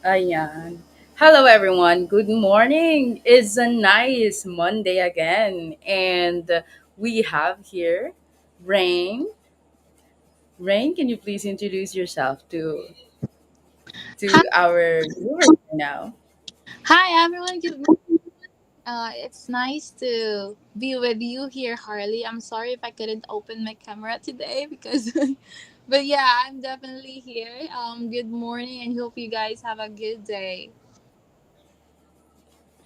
Ayan. Hello, everyone. Good morning. It's a nice Monday again. And we have here Rain. Rain, can you please introduce yourself Hi, to our viewers now? hi everyone. Good morning. It's nice to be with you here, Harley. I'm sorry if I couldn't open my camera today because, but yeah, I'm definitely here. Good morning, and hope you guys have a good day.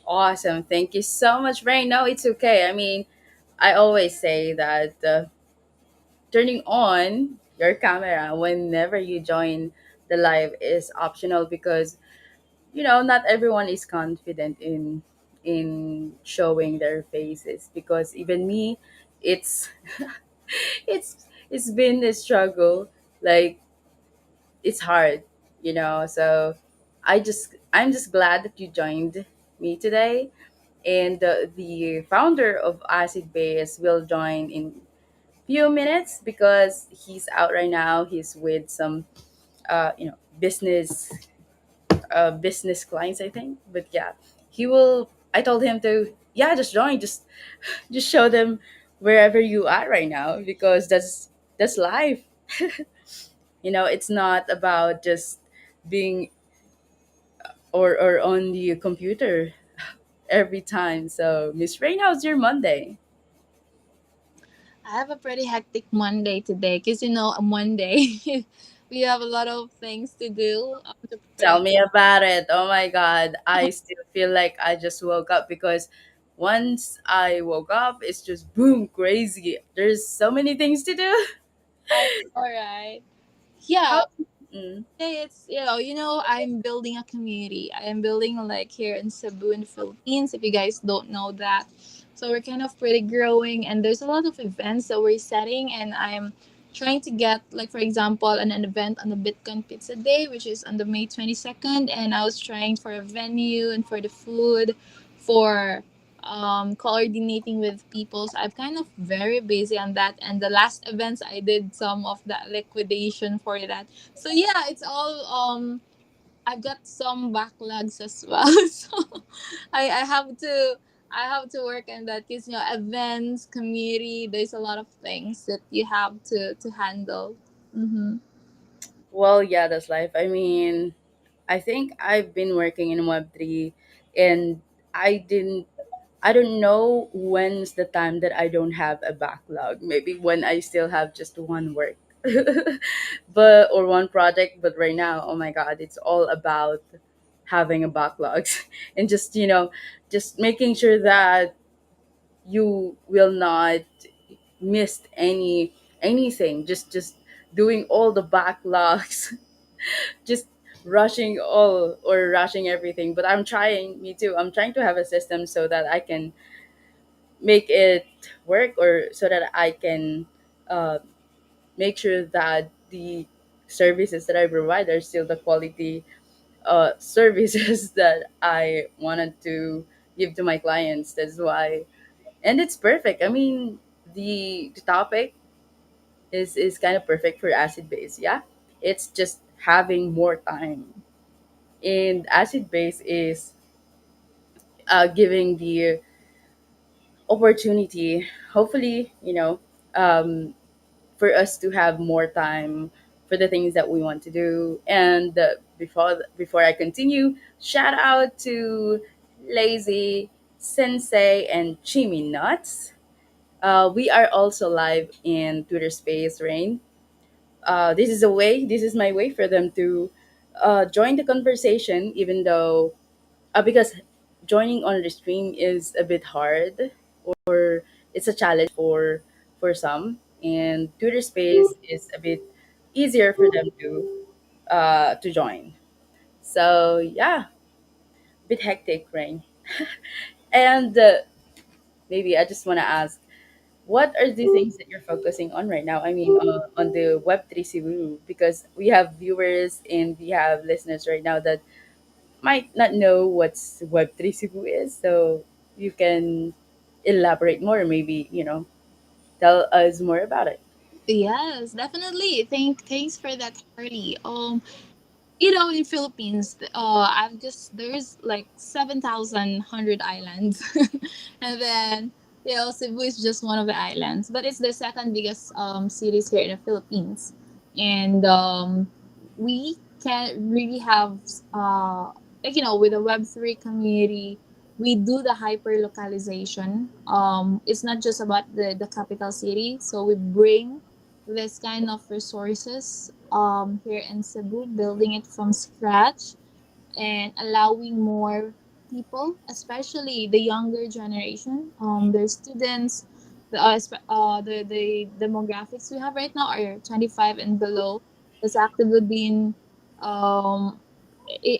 Awesome. Thank you so much, Rain. No, it's okay. I mean, I always say that turning on your camera whenever you join the live is optional because not everyone is confident in showing their faces because even me, it's it's been a struggle. Like, it's hard, so I'm just glad that you joined me today. And the founder of Acidbase will join in few minutes because he's out right now. He's with some business business clients, I think. But yeah, he will. I told him to, yeah, just join, just show them wherever you are right now because that's life. It's not about just being or on the computer every time. So, Miss Rain, how's your Monday? I have a pretty hectic Monday today because a Monday we have a lot of things to do to prepare. Tell me about it. Oh my God, I still feel like I just woke up because once I woke up, it's just boom, crazy. There's so many things to do. All right. How? Yeah, Mm, Hey, I'm building a community. I am building like here in Cebu in the Philippines, if you guys don't know that. So we're kind of pretty growing and there's a lot of events that we're setting and I'm trying to get like for example an event on the Bitcoin Pizza Day, which is on the May 22nd, and I was trying for a venue and for the food, for coordinating with people. So I'm kind of very busy on that, and the last events I did some of that liquidation for that. So yeah, it's all I've got some backlogs as well. So I have to work on that because events, community, there's a lot of things that you have to handle. Mm-hmm. well, yeah, that's life. I mean, I think I've been working in Web3 and I didn't I don't know when's the time that I don't have a backlog. Maybe when I still have just one work. But or one project, but right now, oh my god, it's all about having a backlogs and just making sure that you will not miss anything. Just doing all the backlogs, just rushing everything. But me too. I'm trying to have a system so that I can make it work, or so that I can uh, make sure that the services that I provide are still the quality services that I wanted to give to my clients. That's why, and it's perfect. I mean, the topic is kind of perfect for acid base. Yeah, it's just having more time, and acid base is giving the opportunity. Hopefully, for us to have more time for the things that we want to do. And before I continue, shout out to Lazy Sensei and Chimi Nuts. We are also live in Twitter Space Rain. This is my way for them to join the conversation, even though because joining on the stream is a bit hard, or it's a challenge for some, and Twitter Space is a bit easier for them to join. So yeah, bit hectic, Rain. And maybe I just want to ask, what are the things that you're focusing on right now? I mean, on the Web3 Cebu, because we have viewers and we have listeners right now that might not know what's Web3 Cebu is. So you can elaborate more, maybe, tell us more about it. Yes, definitely. Thanks for that, Harley. In Philippines, I've just there's like 7,100 islands, and then Cebu is just one of the islands, but it's the second biggest cities here in the Philippines, and we can really have with the Web3 community, we do the hyper localization. It's not just about the capital city, so we bring this kind of resources here in Cebu, building it from scratch and allowing more people, especially the younger generation, their students, the demographics we have right now are 25 and below. That's actively being um,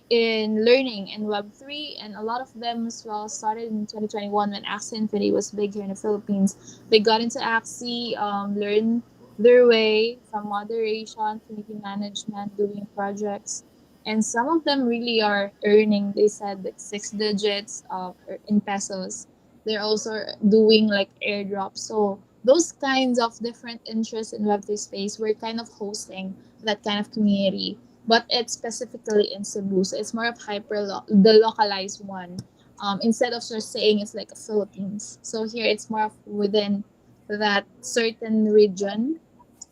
in learning in Web3, and a lot of them as well started in 2021 when Axie Infinity was big here in the Philippines. They got into Axie, learned their way from moderation, community management, doing projects, and some of them really are earning. They said like six digits in pesos. They're also doing like airdrops. So those kinds of different interests in Web3 space, we're kind of hosting that kind of community, but it's specifically in Cebu. So it's more of the localized one. Instead of just saying it's like a Philippines. So here it's more of within that certain region.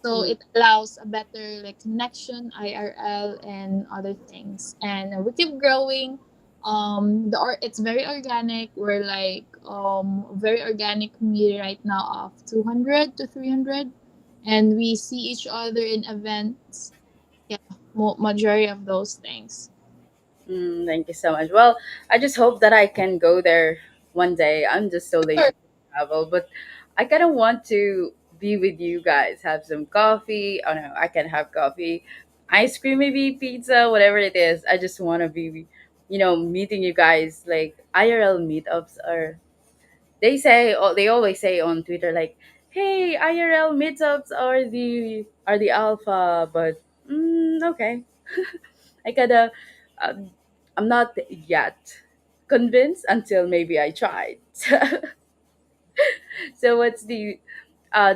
So Mm. it allows a better like connection, IRL, and other things. And we keep growing. It's very organic. We're like very organic community right now of 200 to 300, and we see each other in events. Yeah, majority of those things. Thank you so much. Well, I just hope that I can go there one day. I'm just so Sure. lazy to travel, but I kind of want to be with you guys, have some coffee. Oh no, I can have coffee, ice cream, maybe pizza, whatever it is. I just want to be, meeting you guys. Like IRL meetups are. They say, they always say on Twitter, like, "Hey, IRL meetups are the alpha," but okay. I kinda, um, I'm not yet convinced until maybe I tried. So what's the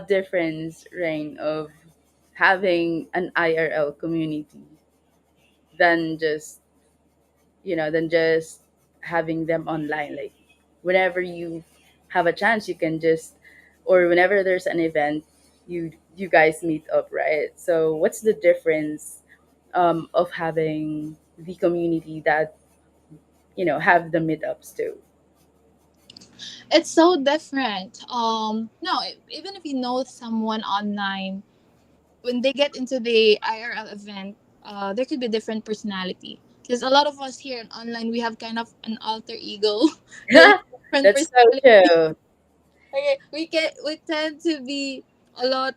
difference, Rain, of having an IRL community than just having them online? Like whenever you have a chance, you can just, or whenever there's an event, you guys meet up, right? So what's the difference of having the community that have the meetups too? It's so different. No, even if you know someone online, when they get into the IRL event, there could be different personality. Because a lot of us here online, we have kind of an alter ego. There's different That's so personality. true. Okay, we tend to be a lot.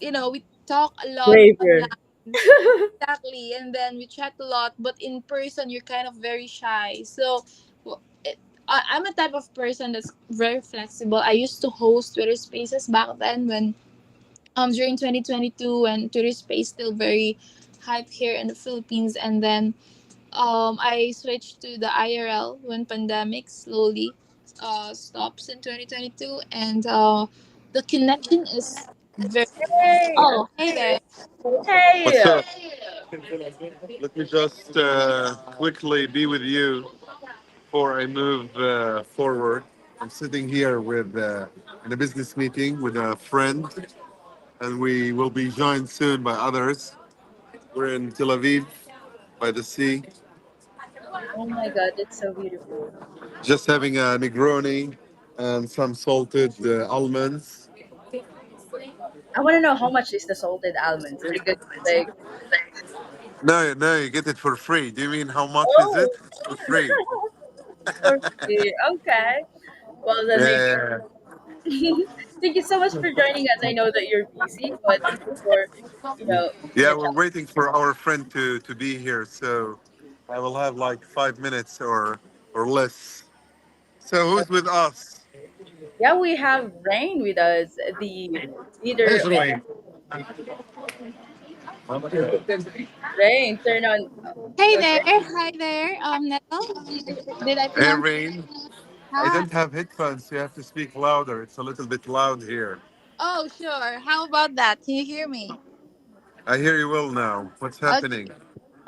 We talk a lot Braver. online. Exactly, and then we chat a lot, but in person, you're kind of very shy. So, w- it, I'm a type of person that's very flexible. I used to host Twitter Spaces back then when during 2022 when Twitter Space still very hype here in the Philippines, and then I switched to the IRL when pandemic slowly stops in 2022, and the connection is very. Hey, Oh, hey there. What's hey. up? Let me just quickly be with you before I move forward. I'm sitting here in a business meeting with a friend, and we will be joined soon by others. We're in Tel Aviv by the sea, Oh my God, that's so beautiful. just having a Negroni and some salted almonds. I want to know how much is the salted almonds because like No, no, you get it for free. Do you mean how much is it? oh It's for free. for free. Okay. Well then maybe Yeah. thank you so much for joining us. I know that you're busy, but thank you for Yeah, your we're time. waiting for our friend to be here, so I will have like 5 minutes or less. So who's with us? Yeah, we have Rain with us, the leader of Rain. Turn on. Hey there. Okay. Hi there. Nettle. Did I Hey, pronounce? Rain. I Hi. don't have headphones, so you have to speak louder. It's a little bit loud here. Oh, sure. How about that? Can you hear me? I hear you well now. What's Okay. happening?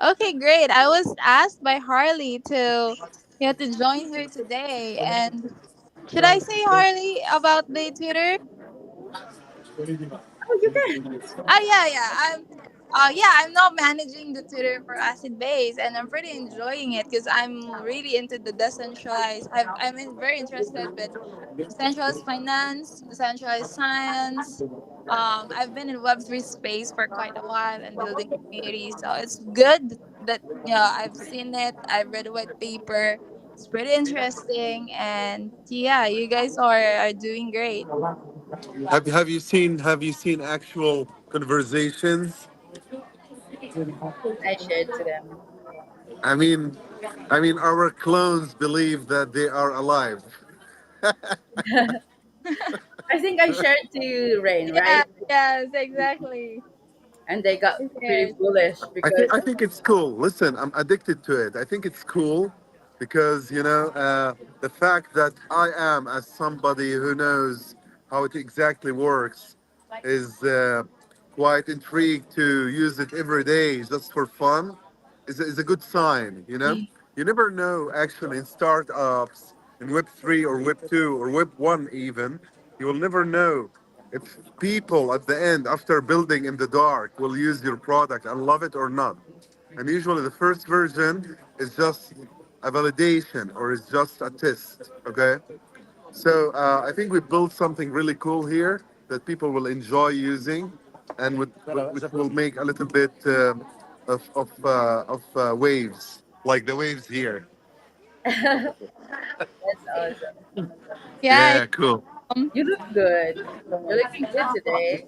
Okay, great. I was asked by Harley to to join here today, and should I say Harley about the Twitter? Oh, you can. Yeah. I'm not managing the Twitter for Acidbase, and I'm pretty enjoying it because I'm really into the decentralized. Very interested with decentralized finance, decentralized science. I've been in Web3 space for quite a while and building communities, so it's good that I've seen it. I've read a white paper. It's pretty interesting, and yeah, you guys are doing great. Have you seen actual conversations? I shared to them. I mean, our clones believe that they are alive. I think I shared to Rain, Yeah, right? yes, exactly. And they got pretty Yes. bullish I think because I think it's cool. Listen, I'm addicted to it. I think it's cool because the fact that I am as somebody who knows how it exactly works is quite intrigued to use it every day just for fun. Is a good sign. You never know actually in startups in Web 3 or Web 2 or Web 1 even. You will never know if people at the end, after building in the dark, will use your product and love it or not. And usually the first version is just a validation or is just a test. Okay. So I think we built something really cool here that people will enjoy using, and which will make a little bit of waves, like the waves here. that's awesome. Yeah. Yeah, cool. You look good. You're looking good today.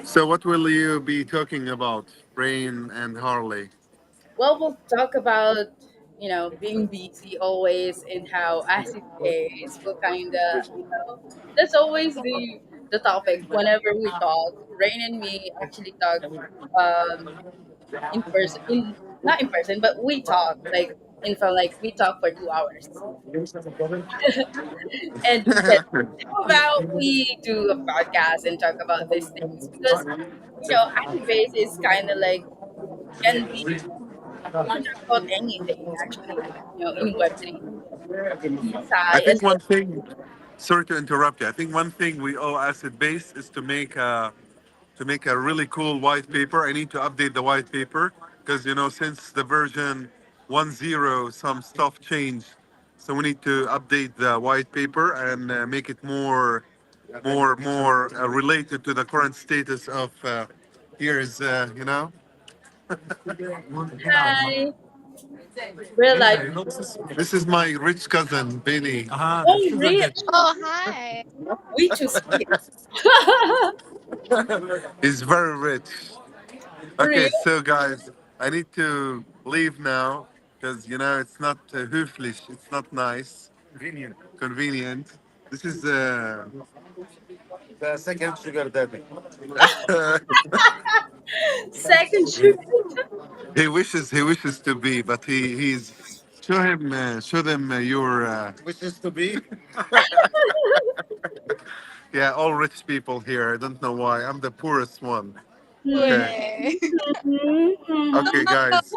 So what will you be talking about, Rain and Harley? Well, we'll talk about, being busy always and how acid days will kind of, that's always the topic whenever we talk. Rain and me actually talk um, in person, not in person, but we talk like in front, like we talk for 2 hours. And we said, how about we do a podcast and talk about these things? Because, acid base is kind of like, can be, you can talk about anything actually, in Web3. I Science, think one thing. Sorry to interrupt you. I think one thing we owe Acid Base is to make a really cool white paper. I need to update the white paper because since the version 1.0 some stuff changed, so we need to update the white paper and make it more related to the current status of here is hi, real life. this is my rich cousin Benny. Oh, really? Oh, hi. We choose here. He's very rich. Real. Okay, so guys, I need to leave now because it's not höflich, it's not nice. Convenient. This is the second sugar daddy. Second choose. he wishes to be, but he's show them your wishes to be. Yeah, all rich people here. I don't know why. I'm the poorest one. Okay. Way. Okay, guys.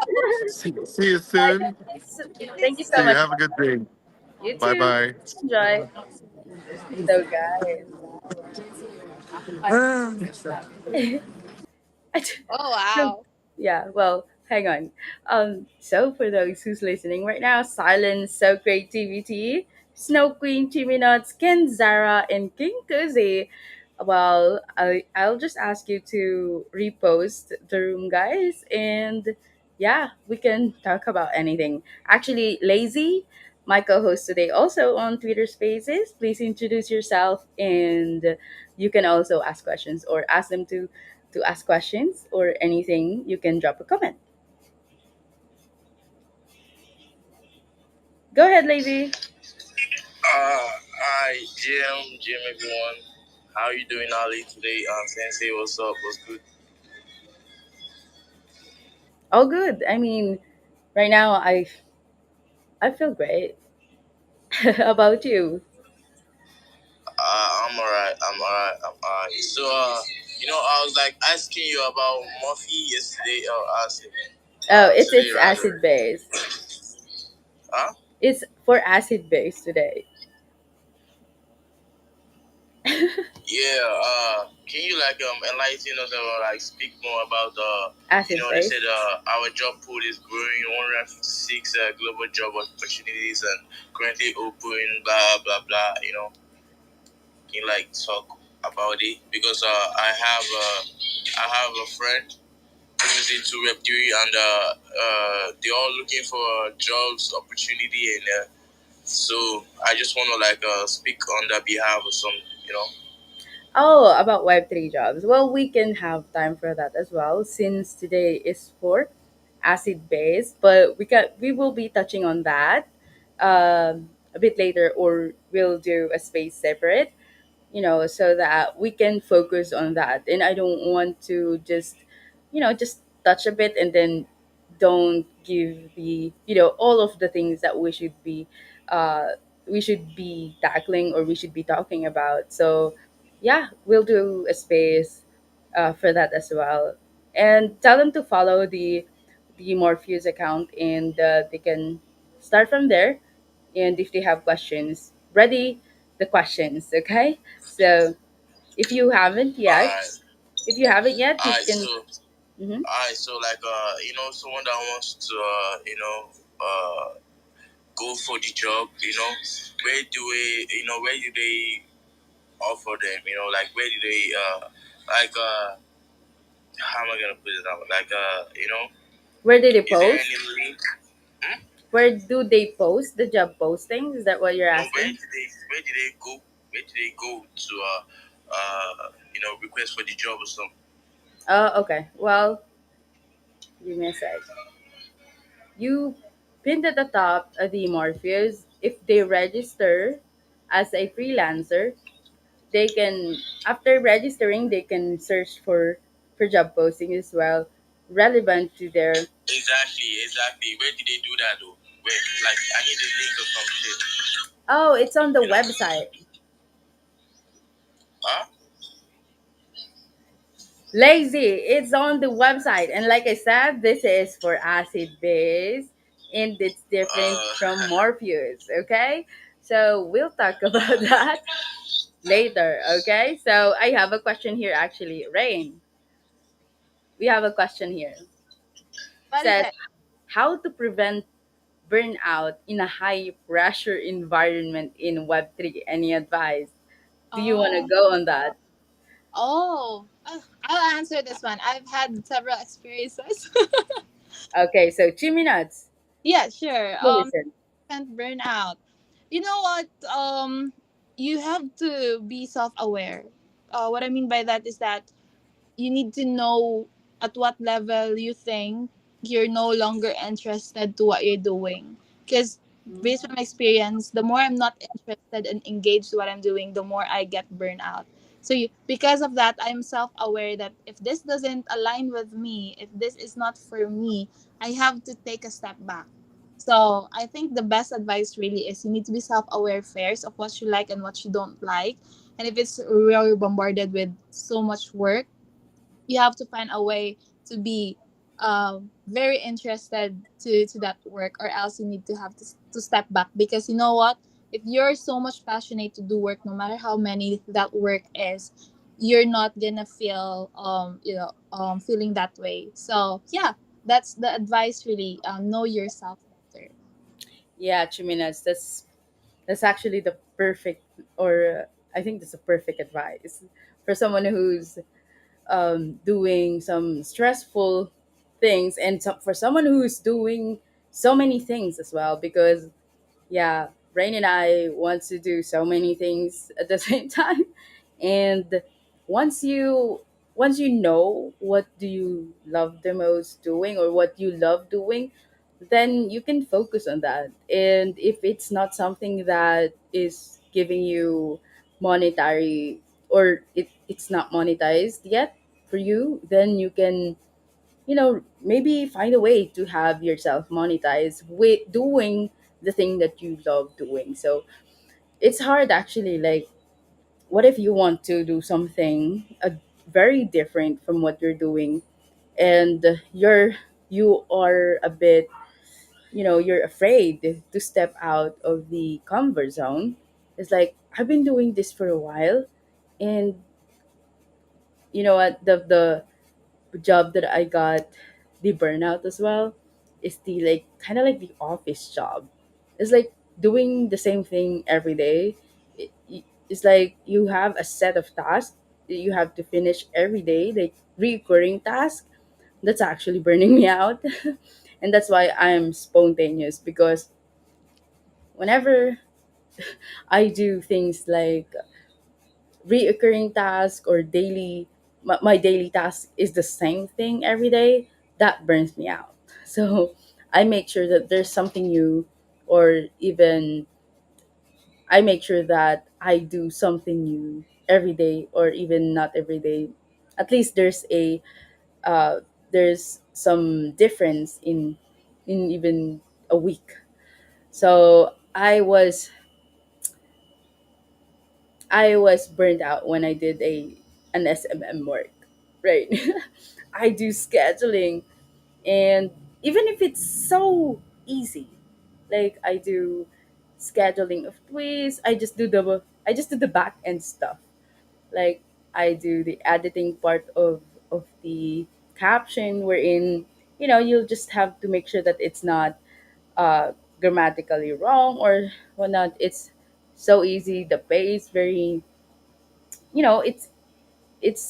See you soon. Thank you so See you. much. Have a good day. You Bye too. bye. Enjoy. So, guys. Oh, So, wow. yeah, well, hang on. So for those who's listening right now, Silence, So Creativity, Snow Queen, Chimmy Nuts, Ken Zara, and King Kuzi. Well, I'll just ask you to repost the room, guys, and yeah, we can talk about anything. Actually, Lazy, my co-host today, also on Twitter Spaces. Please introduce yourself, and you can also ask questions or ask them to ask questions or anything, you can drop a comment. Go ahead, Lazy. Hi, Jim, everyone. How you doing, Ali, today? Sensei, what's up? What's good? All good. I mean, right now I feel great. About you? I'm alright. I'm alright. I'm alright. So, I was like asking you about Murphy yesterday, or Oh, today it's rather. acid base. Huh? It's for acid base today. Yeah. Can you like enlighten us or like speak more about Acid they base. said our job pool is growing 156 global job opportunities and currently open blah blah blah. Can you like talk about it because I have a friend who's into Web3 and they're all looking for jobs opportunity and so I just want to like speak on their behalf of some you know. Oh, about Web3 jobs. Well, we can have time for that as well since today is for acid base, but we will be touching on that a bit later, or we'll do a space separate, so that we can focus on that. And I don't want to just touch a bit and then don't give all of the things that uh, we should be tackling, or we should be talking about. So yeah, we'll do a space for that as well. And tell them to follow the Morpheus account, and they can start from there. And if they have questions, ready the questions, okay? So if you haven't yet, Alright, you alright. can. So Mhm. alright. So like someone that wants to go for the job. Where do they offer them? Like where do they like how am I gonna put it out? Like Where did they is there post? any link? Hmm? Where do they post the job postings? Is that what you're No, asking? where did they go? Where did they go to request for the job or something? Oh, okay. Well, give me a sec. You pinned at the top the Morpheus. If they register as a freelancer, they can, after registering, they can search for job posting as well, relevant to their. Exactly. Where did they do that though? Where? Like I need a link or some shit. Oh, it's on the You know? website. Huh? Lazy, it's on the website. And like I said, this is for acid base, and it's different from Uh, Morpheus, okay? So we'll talk about that later, okay? So I have a question here actually. Rain, we have a question here. What is Says, it? how to prevent burnout in a high pressure environment in Web3? Any advice? Do you want to Oh, go on that? I'll answer this one. I've had several experiences. Okay, so Chiminats, Yeah, sure. we listen. And burnout. You know what? You have to be self-aware. What I mean by that is that you need to know at what level you think you're no longer interested to what you're doing. Because based on my experience, the more I'm not interested and engaged to what I'm doing, the more I get burned out. So because of that, I'm self-aware that if this doesn't align with me, if this is not for me, I have to take a step back. So I think the best advice really is you need to be self-aware first of what you like and what you don't like. And if it's really bombarded with so much work, you have to find a way to be very interested to that work, or else you need to have to step back, because you know what, if you're so much passionate to do work, no matter how many that work is, you're not gonna feel feeling that way. So yeah, that's the advice really. Know yourself better. Yeah, Chiminats, that's actually the perfect, or I think that's a perfect advice for someone who's doing some stressful things, and for someone who's doing so many things as well. Because yeah, Rain and I want to do so many things at the same time. And once you once you know what do you love the most doing, or what you love doing, then you can focus on that. And if it's not something that is giving you monetary, or it's not monetized yet for you, then you can maybe find a way to have yourself monetized with doing the thing that you love doing. So it's hard actually. Like, what if you want to do something very different from what you're doing, and you are a bit, you're afraid to step out of the comfort zone. It's like, I've been doing this for a while, and you know what, the job that I got, the burnout as well, is the, like, kind of like the office job. It's like doing the same thing every day. It's like you have a set of tasks that you have to finish every day, like recurring tasks. That's actually burning me out. And that's why I'm spontaneous, because whenever I do things like reoccurring task or my daily task is the same thing every day, that burns me out. So I make sure that there's something new, or even I make sure that I do something new every day, or even not every day. At least there's some difference in even a week. So I was burnt out when I did an SMM work, right? I do scheduling, and even if it's so easy, like I do scheduling of tweets, I just do the back end stuff. Like, I do the editing part of the caption, wherein you'll just have to make sure that it's not grammatically wrong or whatnot. It's so easy. The pay is very, you know it's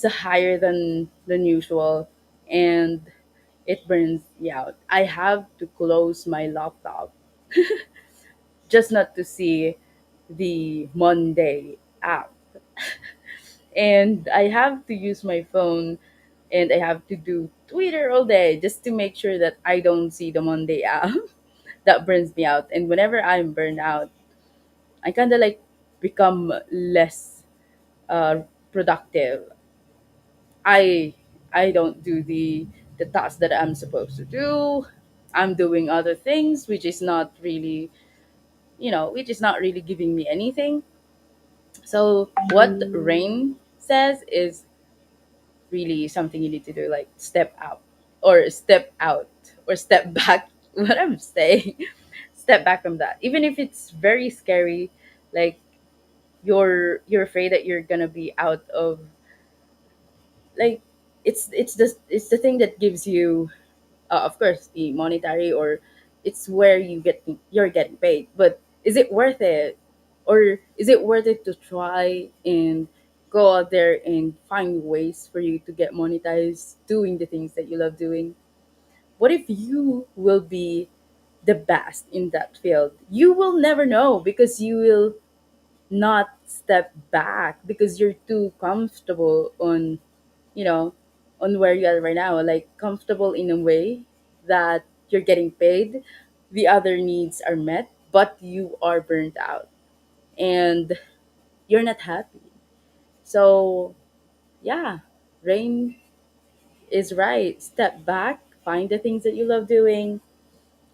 higher than usual, and it burns me out. I have to close my laptop just not to see the Monday app, and I have to use my phone, and I have to do Twitter all day just to make sure that I don't see the Monday app. That burns me out, and whenever I'm burned out, I kind of like become less productive. I don't do the tasks that I'm supposed to do. I'm doing other things, which is not really giving me anything. So what Rain says is really something you need to do, like step back. What I'm saying, step back from that, even if it's very scary. Like, you're afraid that you're gonna be out of, like, it's the thing that gives you, of course, the monetary, or it's where you're getting paid. But is it worth it, or is it worth it to try and go out there and find ways for you to get monetized doing the things that you love doing? What if you will be the best in that field? You will never know, because you will not step back, because you're too comfortable you know, on where you are right now, like comfortable in a way that you're getting paid, the other needs are met, but you are burnt out and you're not happy. So, yeah, Rain is right. Step back, find the things that you love doing,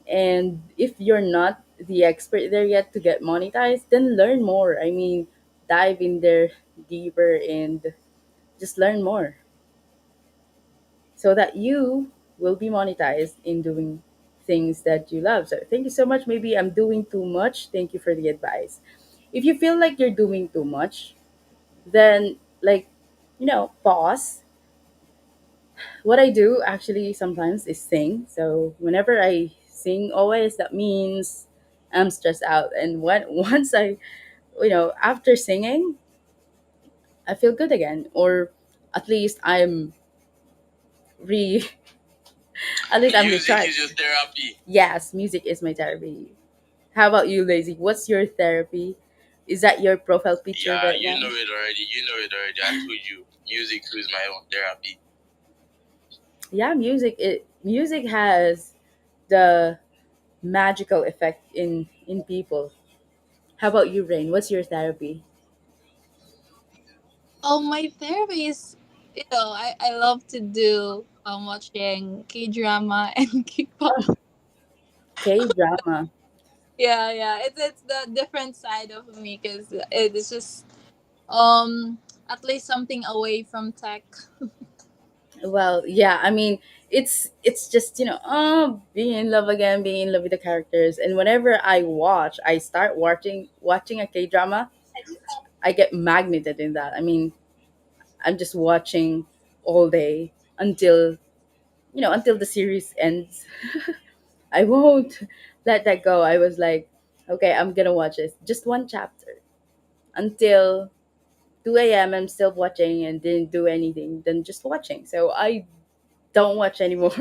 and if you're not the expert there yet to get monetized, then learn more. I mean, dive in there deeper and just learn more, so that you will be monetized in doing things that you love. So thank you so much. Maybe I'm doing too much. Thank you for the advice. If you feel like you're doing too much, then, like, pause. What I do actually sometimes is sing. So whenever I sing, always, that means I'm stressed out. And when once after singing, I feel good again, or at least I'm re at least I'm Music is your recharged. therapy. Yes, music is my therapy. How about you, Lazy? What's your therapy? Is that your profile picture Yeah, right you now? know it already. You know it already. I told you, music is my own therapy. Yeah, music has the magical effect in people. How about you, Rain? What's your therapy? Oh, my therapy is, I love to do watching K drama and K-pop. K drama. Yeah, yeah. It's the different side of me because it's just um At least something away from tech. Well, yeah, I mean, it's just, being in love again, being in love with the characters. And whenever I start watching a K-drama, I get magneted in that. I mean, I'm just watching all day until, until the series ends. I won't let that go. I was like, okay, I'm going to watch this. Just one chapter until 2 a.m. I'm still watching and didn't do anything, then just watching. So I don't watch anymore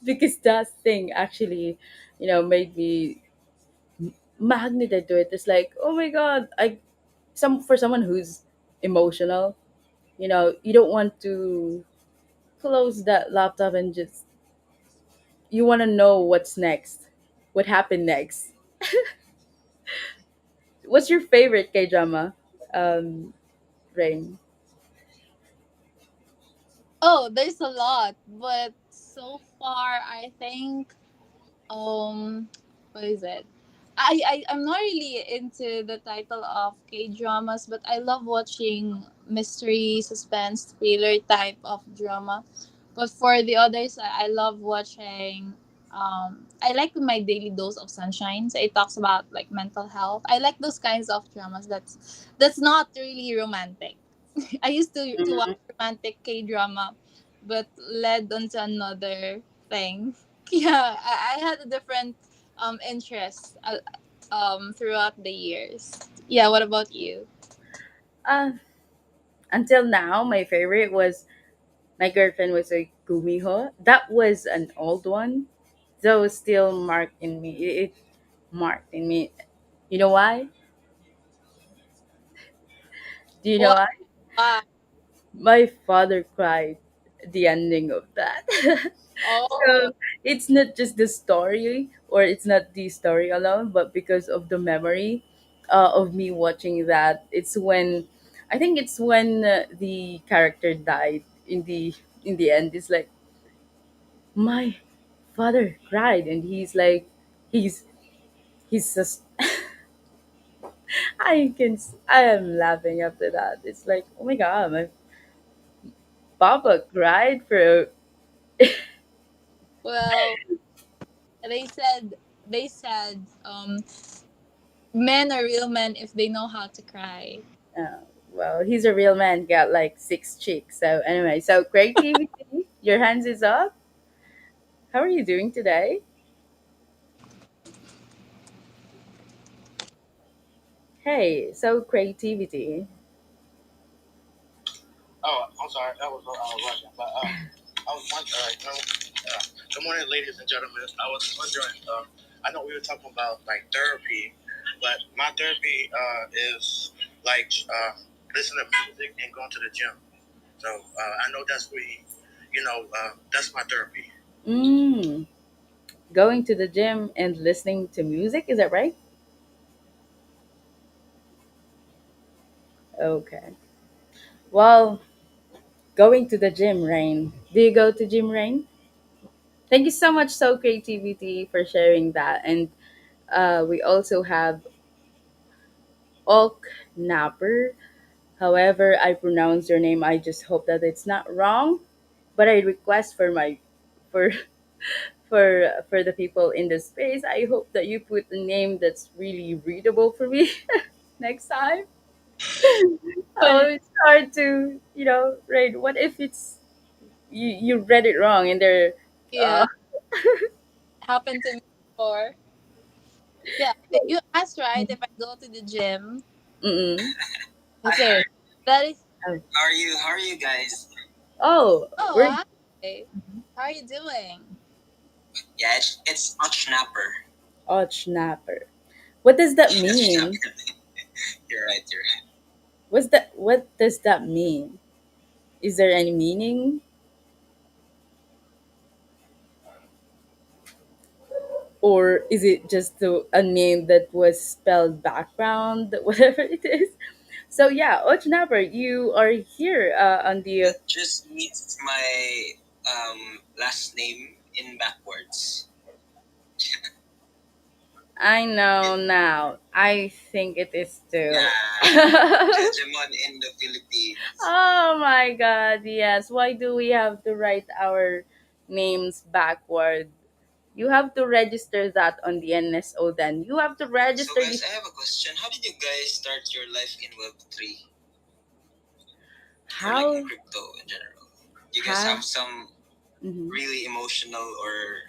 because that thing actually, made me magneted to it. It's like, oh my god, for someone who's emotional, you don't want to close that laptop and just you want to know what's next, what happened next. What's your favorite K drama, Rain? Oh, there's a lot, but so far I think what is it? I'm not really into the title of K dramas, but I love watching mystery, suspense, thriller type of drama. But for the others, I love watching. I like My Daily Dose of Sunshine. So it talks about like mental health. I like those kinds of dramas. That's not really romantic. I used to watch Mhm. romantic K drama, but led onto another thing. Yeah, I had a different interest throughout the years. Yeah, what about you? uh, until now, my favorite was My Girlfriend Was a Gumiho. That was an old one, though still marked in me. It marked in me. You know why? Do you know What? why? Ah, My father cried at the ending of that. oh, So it's not just the story, or it's not the story alone, but because of the memory of me watching that. I think it's when the character died in the end. It's like my father cried, and he's he's just I am laughing after that. It's like, oh my god, my papa cried for. well, they said men are real men if they know how to cry. Uh, well, he's a real man, got like six chicks. So anyway, so creativity, your hands is up. How are you doing today? Hey, so creativity. Oh, I'm sorry. That was Russian. But I was wondering. Good morning, ladies and gentlemen. I was wondering. I know we were talking about like therapy, but my therapy is like listening to music and going to the gym. So I know that's really, that's my therapy. Mm, going to the gym and listening to music, is that right? Okay. Well, going to the gym, Rain. Do you go to gym, Rain? Thank you so much, So Creativity, for sharing that. And we also have Olk Napper. However, I pronounce your name. I just hope that it's not wrong. But I request for for the people in the space. I hope that you put a name that's really readable for me next time. But Oh, it's hard to, read. What if it's you read it wrong and they're yeah, happened to me before. Yeah, you asked right if I go to the gym. mm-mm. Okay, that is. Oh, How are you guys? oh, Oh, we're hi. How are you doing? Yeah, it's much snapper. odd snapper. What does that That's mean? snapper. You're right. You're right. What does that mean? Is there any meaning, or is it just a name that was spelled background, whatever it is? So yeah, Ochnapper, you are here on the. It just means my last name in backwards. I know now. I think it is too. Yeah, Jejemon in the Philippines. Oh my god, yes. Why do we have to write our names backward? You have to register that on the NSO then. You have to So register guys, the I have a question. How did you guys start your life in Web3 or like in how crypto in general? You guys how have some mhm. really emotional or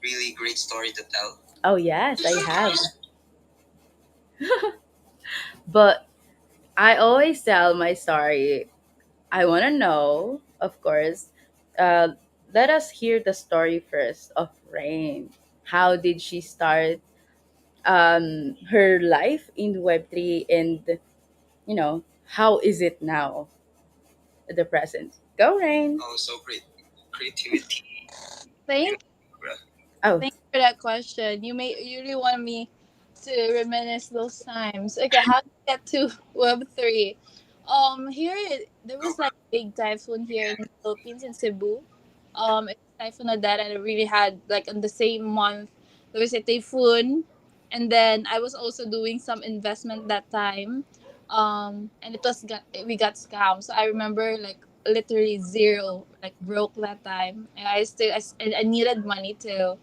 really great story to tell? Oh yes, I have. But I always tell my story. I want to know, of course. Uh, Let us hear the story first of Rain. How did she start her life in Web3, and how is it now, at the present? Go, Rain. Oh, so great creativity. Thank Bruh. Oh, Thank you for that question. You really want me to reminisce those times. Okay, how to get to Web3? There Go, was bro. like a big typhoon here in the Philippines in Cebu. It was Typhoon Odette, and it really had like in the same month there was a typhoon, and then I was also doing some investment that time. And we got scammed. So I remember like literally zero, like broke that time, and I needed money to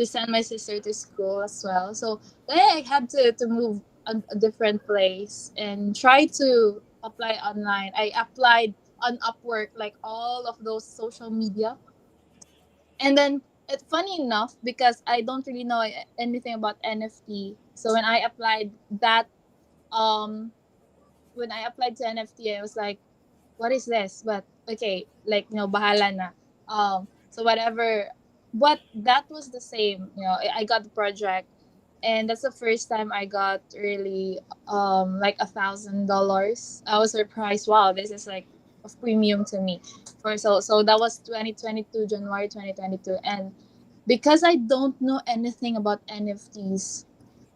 send my sister to school as well. So I had to move a different place and try to apply online. I applied on Upwork, like all of those social media. And then it's funny enough because I don't really know anything about NFT. So um when I applied to NFT, I was like, what is this? But okay, like bahala na. So whatever, but that was the same. I got the project, and that's the first time I got really like $1,000. I was surprised. Wow, this is like a premium to me. So that was 2022, January 2022, and because I don't know anything about NFTs,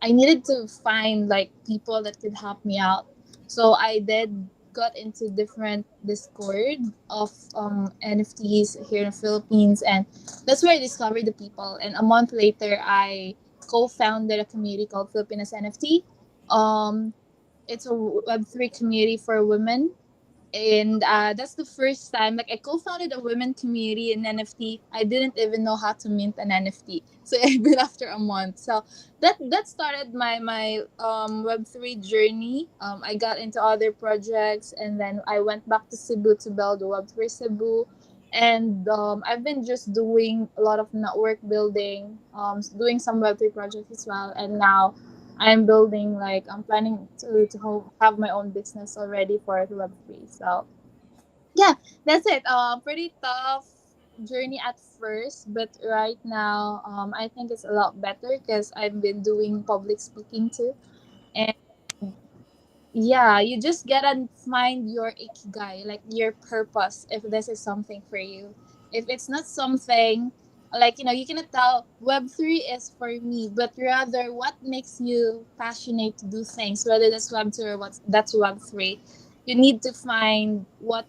I needed to find like people that could help me out. So I did got into different Discord of NFTs here in the Philippines, and that's where I discovered the people. And a month later, I co-founded a community called Filipinas NFT. Um, it's a Web3 community for women, and that's the first time like I co-founded a women community in NFT. I didn't even know how to mint an NFT, so I did after a month. So that started my Web3 journey. I got into other projects, and then I went back to Cebu to build Web3 Cebu. And I've been just doing a lot of network building, doing some Web3 projects as well. And now I'm planning to have my own business already for the Web3. So yeah, that's it. Pretty tough journey at first, but right now, I think it's a lot better because I've been doing public speaking too. And yeah, you just gotta find your ikigai, like your purpose, if this is something for you. If it's not something, like, you cannot tell Web3 is for me, but rather what makes you passionate to do things, whether that's Web2 or that's Web3. You need to find what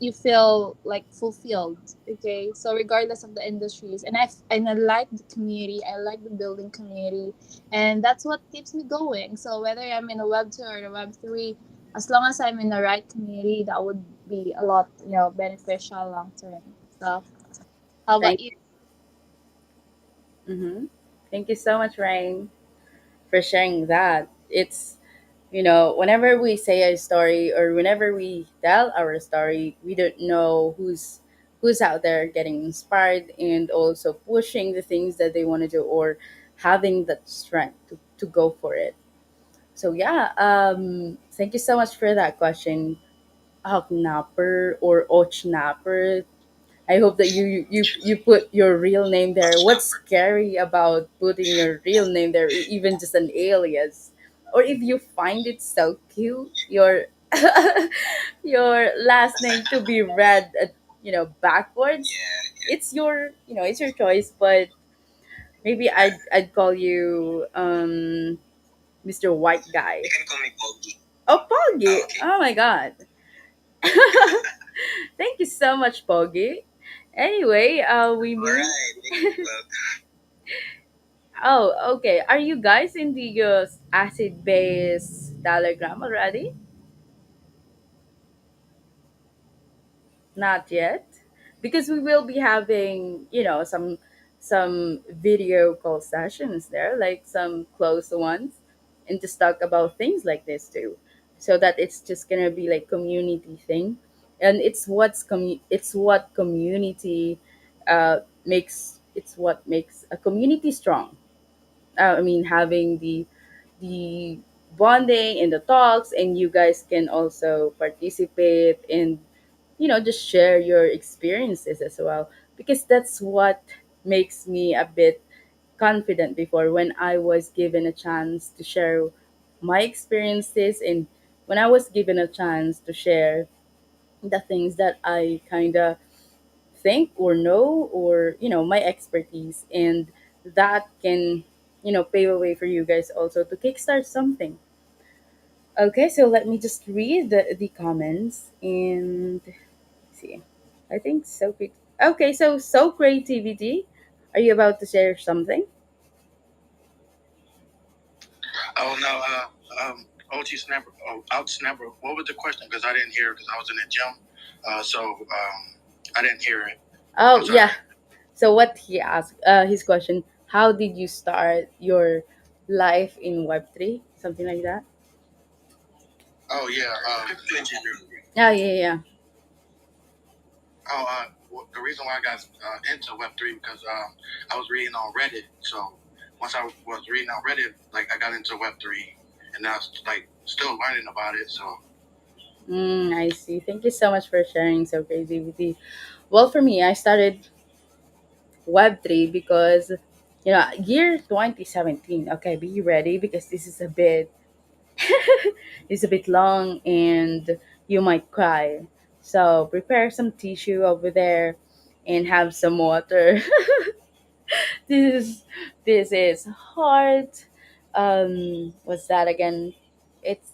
you feel like fulfilled. Okay, so regardless of the industries, and I like the community, I like the building community, and that's what keeps me going. So whether I'm in a Web2 or a Web3, as long as I'm in the right community, that would be a lot beneficial long term. So how about thank you? you. Mm-hmm. Thank you so much, Rain, for sharing that. It's, whenever we say a story or whenever we tell our story, we don't know who's out there getting inspired and also pushing the things that they want to do, or having that strength to go for it. So yeah, thank you so much for that question, Hocknapper or Ochnapper. I hope that you put your real name there. What's Schnapper. scary about putting your real name there, even just an alias? Or if you find it so cute, your your last name to be read, backwards. Yeah, It's your choice. But maybe yeah. I'd call you Mr. White You Guy. can call me Pogi. Oh, Oh, Poggy! okay. Oh my God! Thank you so much, Poggy. Anyway, we move. Alright, thank you. Well, Oh, okay. Are you guys in the acid base telegram already? Not yet, because we will be having, some video call sessions there, like some close ones, and just talk about things like this too, so that it's just gonna be like community thing, and it's what community makes it's what makes a community strong. I mean, having the bonding and the talks, and you guys can also participate and just share your experiences as well, because that's what makes me a bit confident before, when I was given a chance to share my experiences, and when I was given a chance to share the things that I kind of think or know, or my expertise, and that can pave a way for you guys also to kickstart something. Okay, so let me just read the comments and see. I think so. Okay, so creativity. Are you about to share something? Oh no, OG Snapper, out Snapper. What was the question? Because I didn't hear because I was in the gym, I didn't hear it. Oh I'm sorry. yeah. So what he asked, his question: how did you start your life in Web3? Something like that. Oh yeah, Oh yeah, yeah. oh, the reason why I got into Web3 because I was reading on Reddit. So once I was reading on Reddit, like I got into Web3, and I was like still learning about it. So I see. Thank you so much for sharing so creativity. Well, for me, I started Web3 because, year 2017. Okay, be ready because this is a bit it's a bit long and you might cry. So prepare some tissue over there and have some water. this is this is hard. What's that again? It's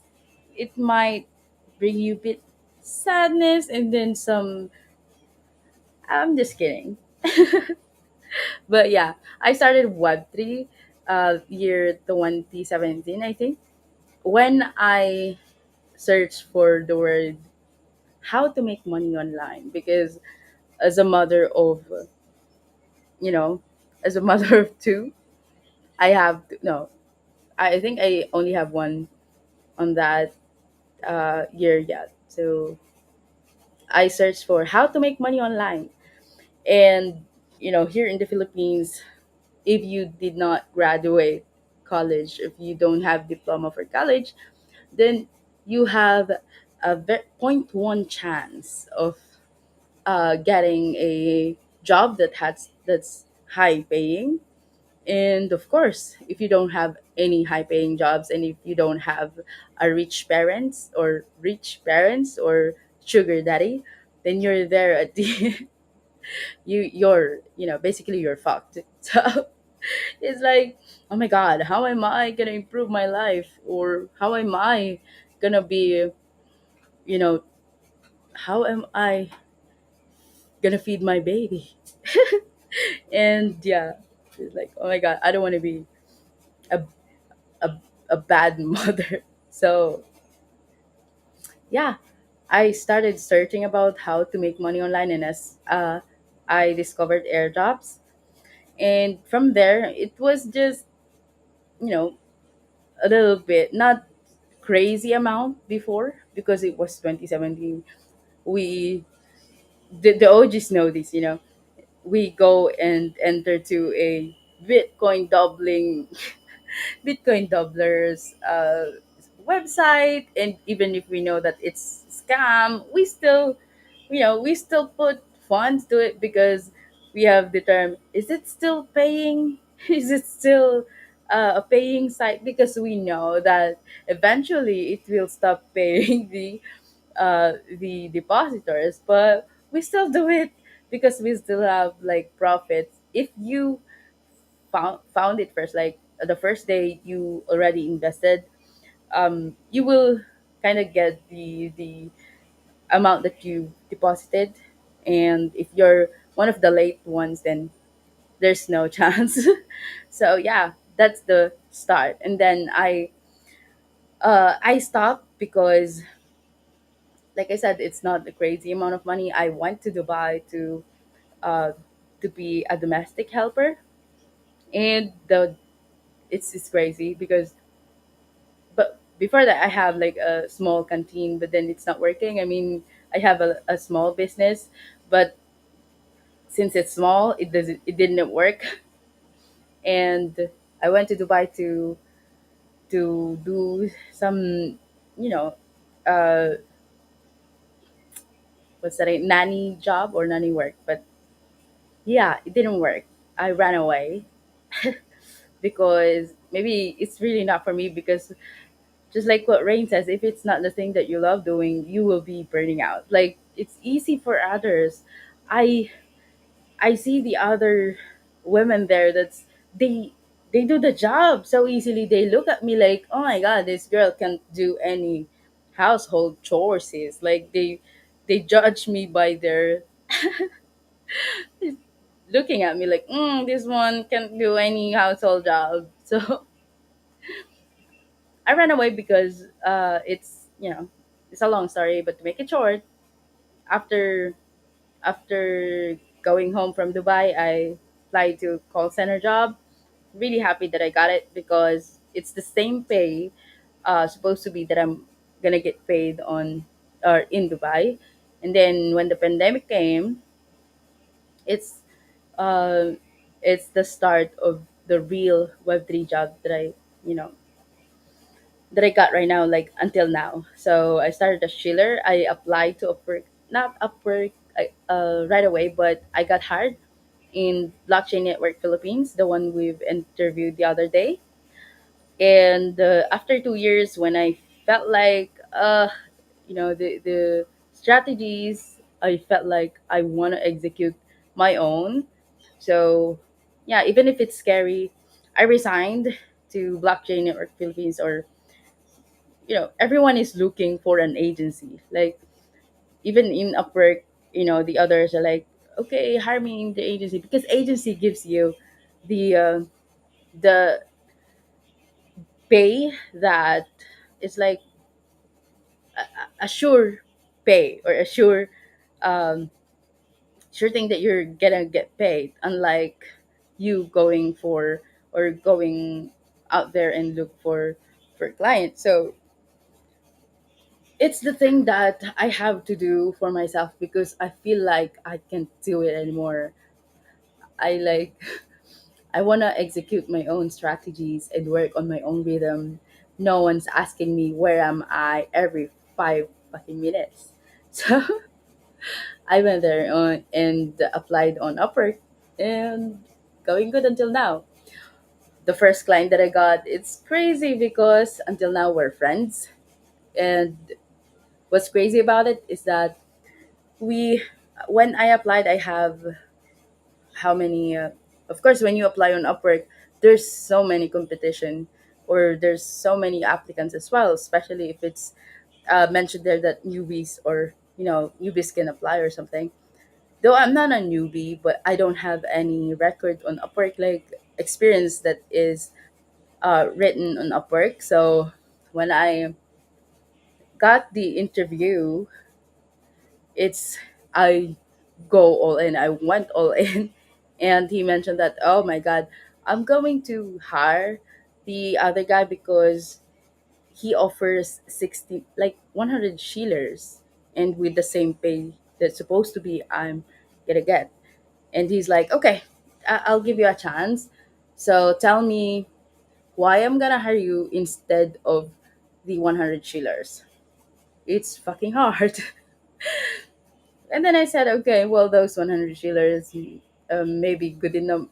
it might bring you a bit sadness and then some. I'm just kidding. But yeah, I started Web3 year 2017, I think, when I searched for the word how to make money online, because as a mother of, you know as a mother of two, I have to, no, I think I only have one on that year yet. So I searched for how to make money online. And here in the Philippines, if you did not graduate college, if you don't have diploma for college, then you have a point 0.1 chance of getting a job that's high paying. And of course, if you don't have any high paying jobs, and if you don't have a rich parents or sugar daddy, then you're there at the basically you're fucked. So it's like, oh my god, how am I gonna improve my life, or how am I gonna be, you know how am I gonna feed my baby? And yeah, it's like, oh my god, I don't want to be a, a, a bad mother. So yeah, I started searching about how to make money online, and as I discovered airdrops. And from there, it was just, you know a little bit, not crazy amount before, because it was 2017. We the OGs know this. We go and enter to a Bitcoin doubling Bitcoin doublers website, and even if we know that it's scam, we still put funds to it, because we have the term, is it still paying? Is it still a paying site? Because we know that eventually it will stop paying the depositors, but we still do it because we still have like profits. If you found it first, like the first day you already invested, you will kind of get the amount that you deposited. And if you're one of the late ones, then there's no chance. So yeah, that's the start. And then I stopped because, like I said, it's not a crazy amount of money. I went to Dubai uh, to be a domestic helper, and it's crazy because, but before that I have like a small canteen, but then it's not working. I mean, I have a small business, but since it's small, it didn't work. And I went to Dubai to do some, you know, uh, what's that, a nanny job or nanny work. But yeah, it didn't work. I ran away because maybe it's really not for me. Because just like what Rain says, if it's not the thing that you love doing, you will be burning out. Like, it's easy for others. I I see the other women there that's they do the job so easily. They look at me like, oh my god, this girl can't do any household chores. Is like they judge me by their looking at me like, this one can't do any household job. So I ran away because it's, it's a long story, but to make it short, after after going home from Dubai, I applied to call center job. Really happy that I got it because it's the same pay, supposed to be that I'm gonna get paid on or in Dubai. And then when the pandemic came, it's uh, it's the start of the real Web3 job you know, that I got right now, like until now. So I started as Schiller. I applied to Upwork, not Upwork right away, but I got hired in Blockchain Network Philippines, the one we've interviewed the other day. And after 2 years, when I felt like, the strategies, I felt like I want to execute my own. So yeah, even if it's scary, I resigned to Blockchain Network Philippines. Or, everyone is looking for an agency. Like, even in Upwork, the others are like, okay, hire me in the agency, because agency gives you the pay that is like a sure pay, or a um, sure thing that you're gonna get paid, unlike you going for, or going out there and look for clients. So it's the thing that I have to do for myself, because I feel like I can't do it anymore. I like I want to execute my own strategies and work on my own rhythm. No one's asking me where am I every 5 fucking minutes. So I went there and applied on Upwork, and going good until now. The first client that I got, it's crazy because until now we're friends. And what's crazy about it is that we when I applied, I have how many of course, when you apply on Upwork, there's so many competition, or there's so many applicants as well, especially if it's mentioned there that newbies, or newbies can apply or something. Though I'm not a newbie, but I don't have any record on Upwork, like experience that is written on Upwork. So when I got the interview, it's I go all in. I went all in, and he mentioned that, oh my god, I'm going to hire the other guy because he offers 60, like 100 shillers, and with the same pay that's supposed to be I'm gonna get. And he's like, okay, I'll give you a chance. So tell me why I'm gonna hire you instead of the 100 shillers. It's fucking hard. And then I said, okay, well, those 100 shillers may be good enough.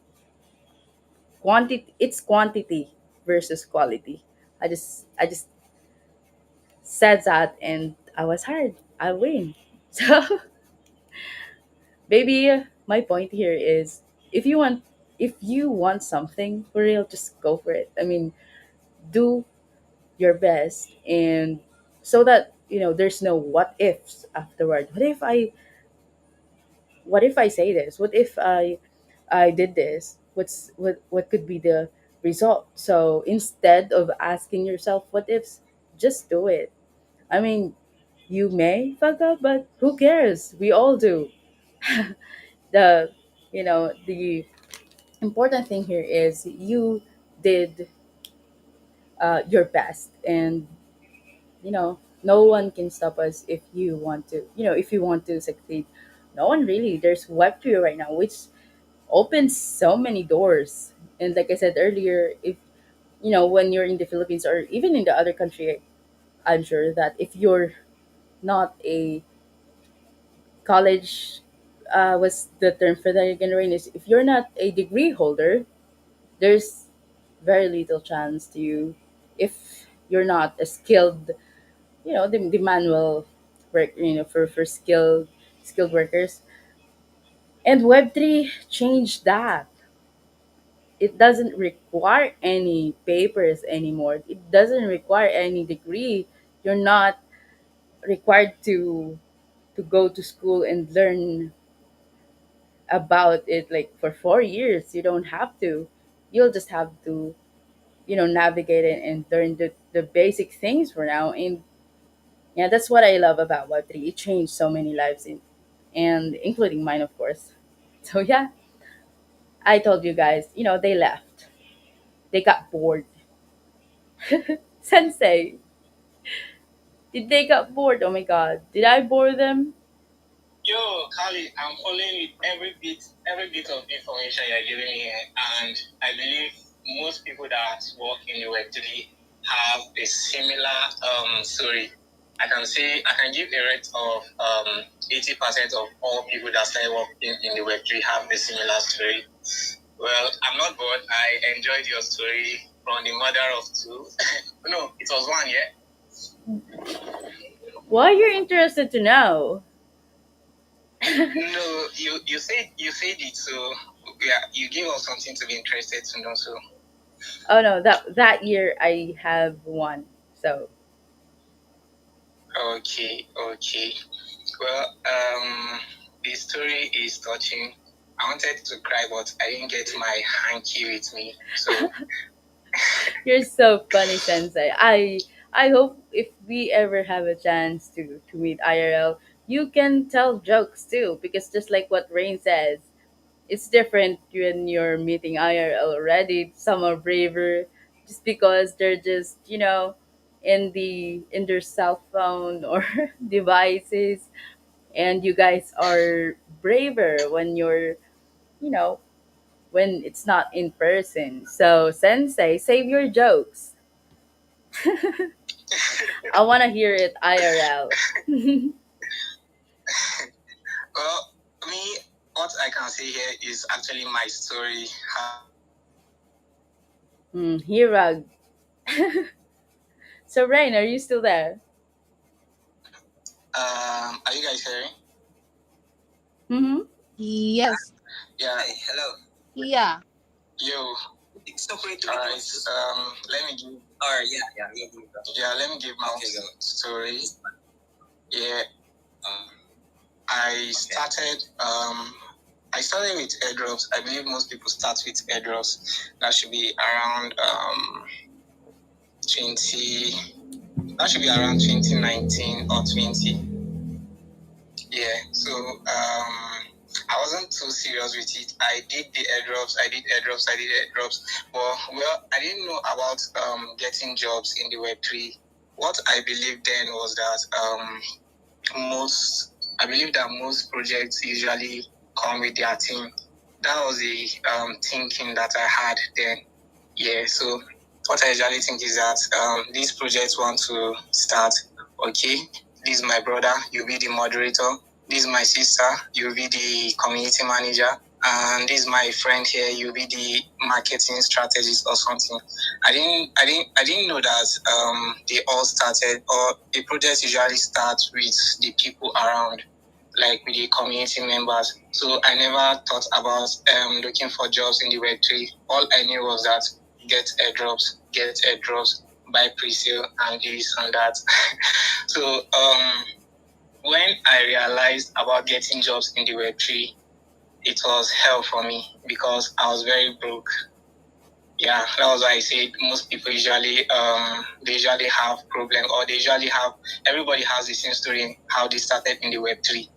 Quantity, it's quantity versus quality. I just said that, and I was hired. I win. So maybe my point here is, if you want if you want something for real, just go for it. I mean, do your best, and so that there's no what ifs afterward. What if I say this? What if I I did this. What could be the result? So instead of asking yourself what ifs, just do it. I mean, you may fuck up, but who cares? We all do. The the important thing here is you did your best, and no one can stop us if you want to. If you want to succeed, no one really. There's Web3 right now, which opens so many doors. And like I said earlier, if when you're in the Philippines or even in the other country, I'm sure that if you're not a college, was the term for that again, Rain, is if you're not a degree holder, there's very little chance to you if you're not a skilled, the manual work, for skilled workers. And Web3 changed that. It doesn't require any papers anymore. It doesn't require any degree. You're not required to go to school and learn about it like for 4 years. You don't have to. You'll just have to, navigate it and learn the basic things for now. And yeah, that's what I love about Web3. It changed so many lives, and including mine, of course. So yeah, I told you guys, they left. They got bored. Sensei, did they got bored? Oh my god. Did I bore them? Yo, Kali, I'm following with every bit of information you're giving me here, and I believe most people that work in the Web3 have a similar story. I can give a rate of 80% of all people that started working in the Web3 have a similar story. Well, I'm not bored. I enjoyed your story from the mother of two. No, it was one, yeah. Why you're interested to know? No, you said it, so yeah, you gave us something to be interested to know. So Oh no, that year I have one. So okay, okay. Well, the story is touching. I wanted to cry, but I didn't get my hanky with me. So you're so funny, Sensei. I hope if we ever have a chance to meet IRL, you can tell jokes too. Because just like what Rain says, it's different when you're meeting IRL already. Some are braver, just because they're just in their cell phone or devices, and you guys are braver when you're you know when it's not in person. So Sensei, save your jokes. I want to hear it IRL. well, me, what I can say here is actually my story. Hirag. So Rain, are you still there? Are you guys hearing? Mm-hmm. Yes. Yeah. Hey, hello. Yeah. Yo. Separate. Alright. Let me give. Or yeah, yeah, yeah. Let me give my story. Yeah. I started. I started with airdrops. I believe most people start with airdrops. That should be around 20. That should be around 2019 or 20. Yeah. So I wasn't too serious with it. I did the airdrops. I did airdrops. But well, I didn't know about getting jobs in the Web3. What I believed then was that most I believe that most projects usually come with their team. That was the thinking that I had then. Yeah, so what I usually think is that these projects want to start. Okay, this is my brother, you'll be the moderator. This is my sister, you'll be the community manager. And this is my friend here, you'll be the marketing strategist or something. I didn't know that they all started, or a project usually starts with the people around, like with the community members. So I never thought about looking for jobs in the Web3. All I knew was that get airdrops, buy pre-sale, and this and that. So when I realized about getting jobs in the Web3, it was hell for me because I was very broke. Yeah, that was why I said most people usually they usually have problem, or they usually have, everybody has the same story how they started in the Web3,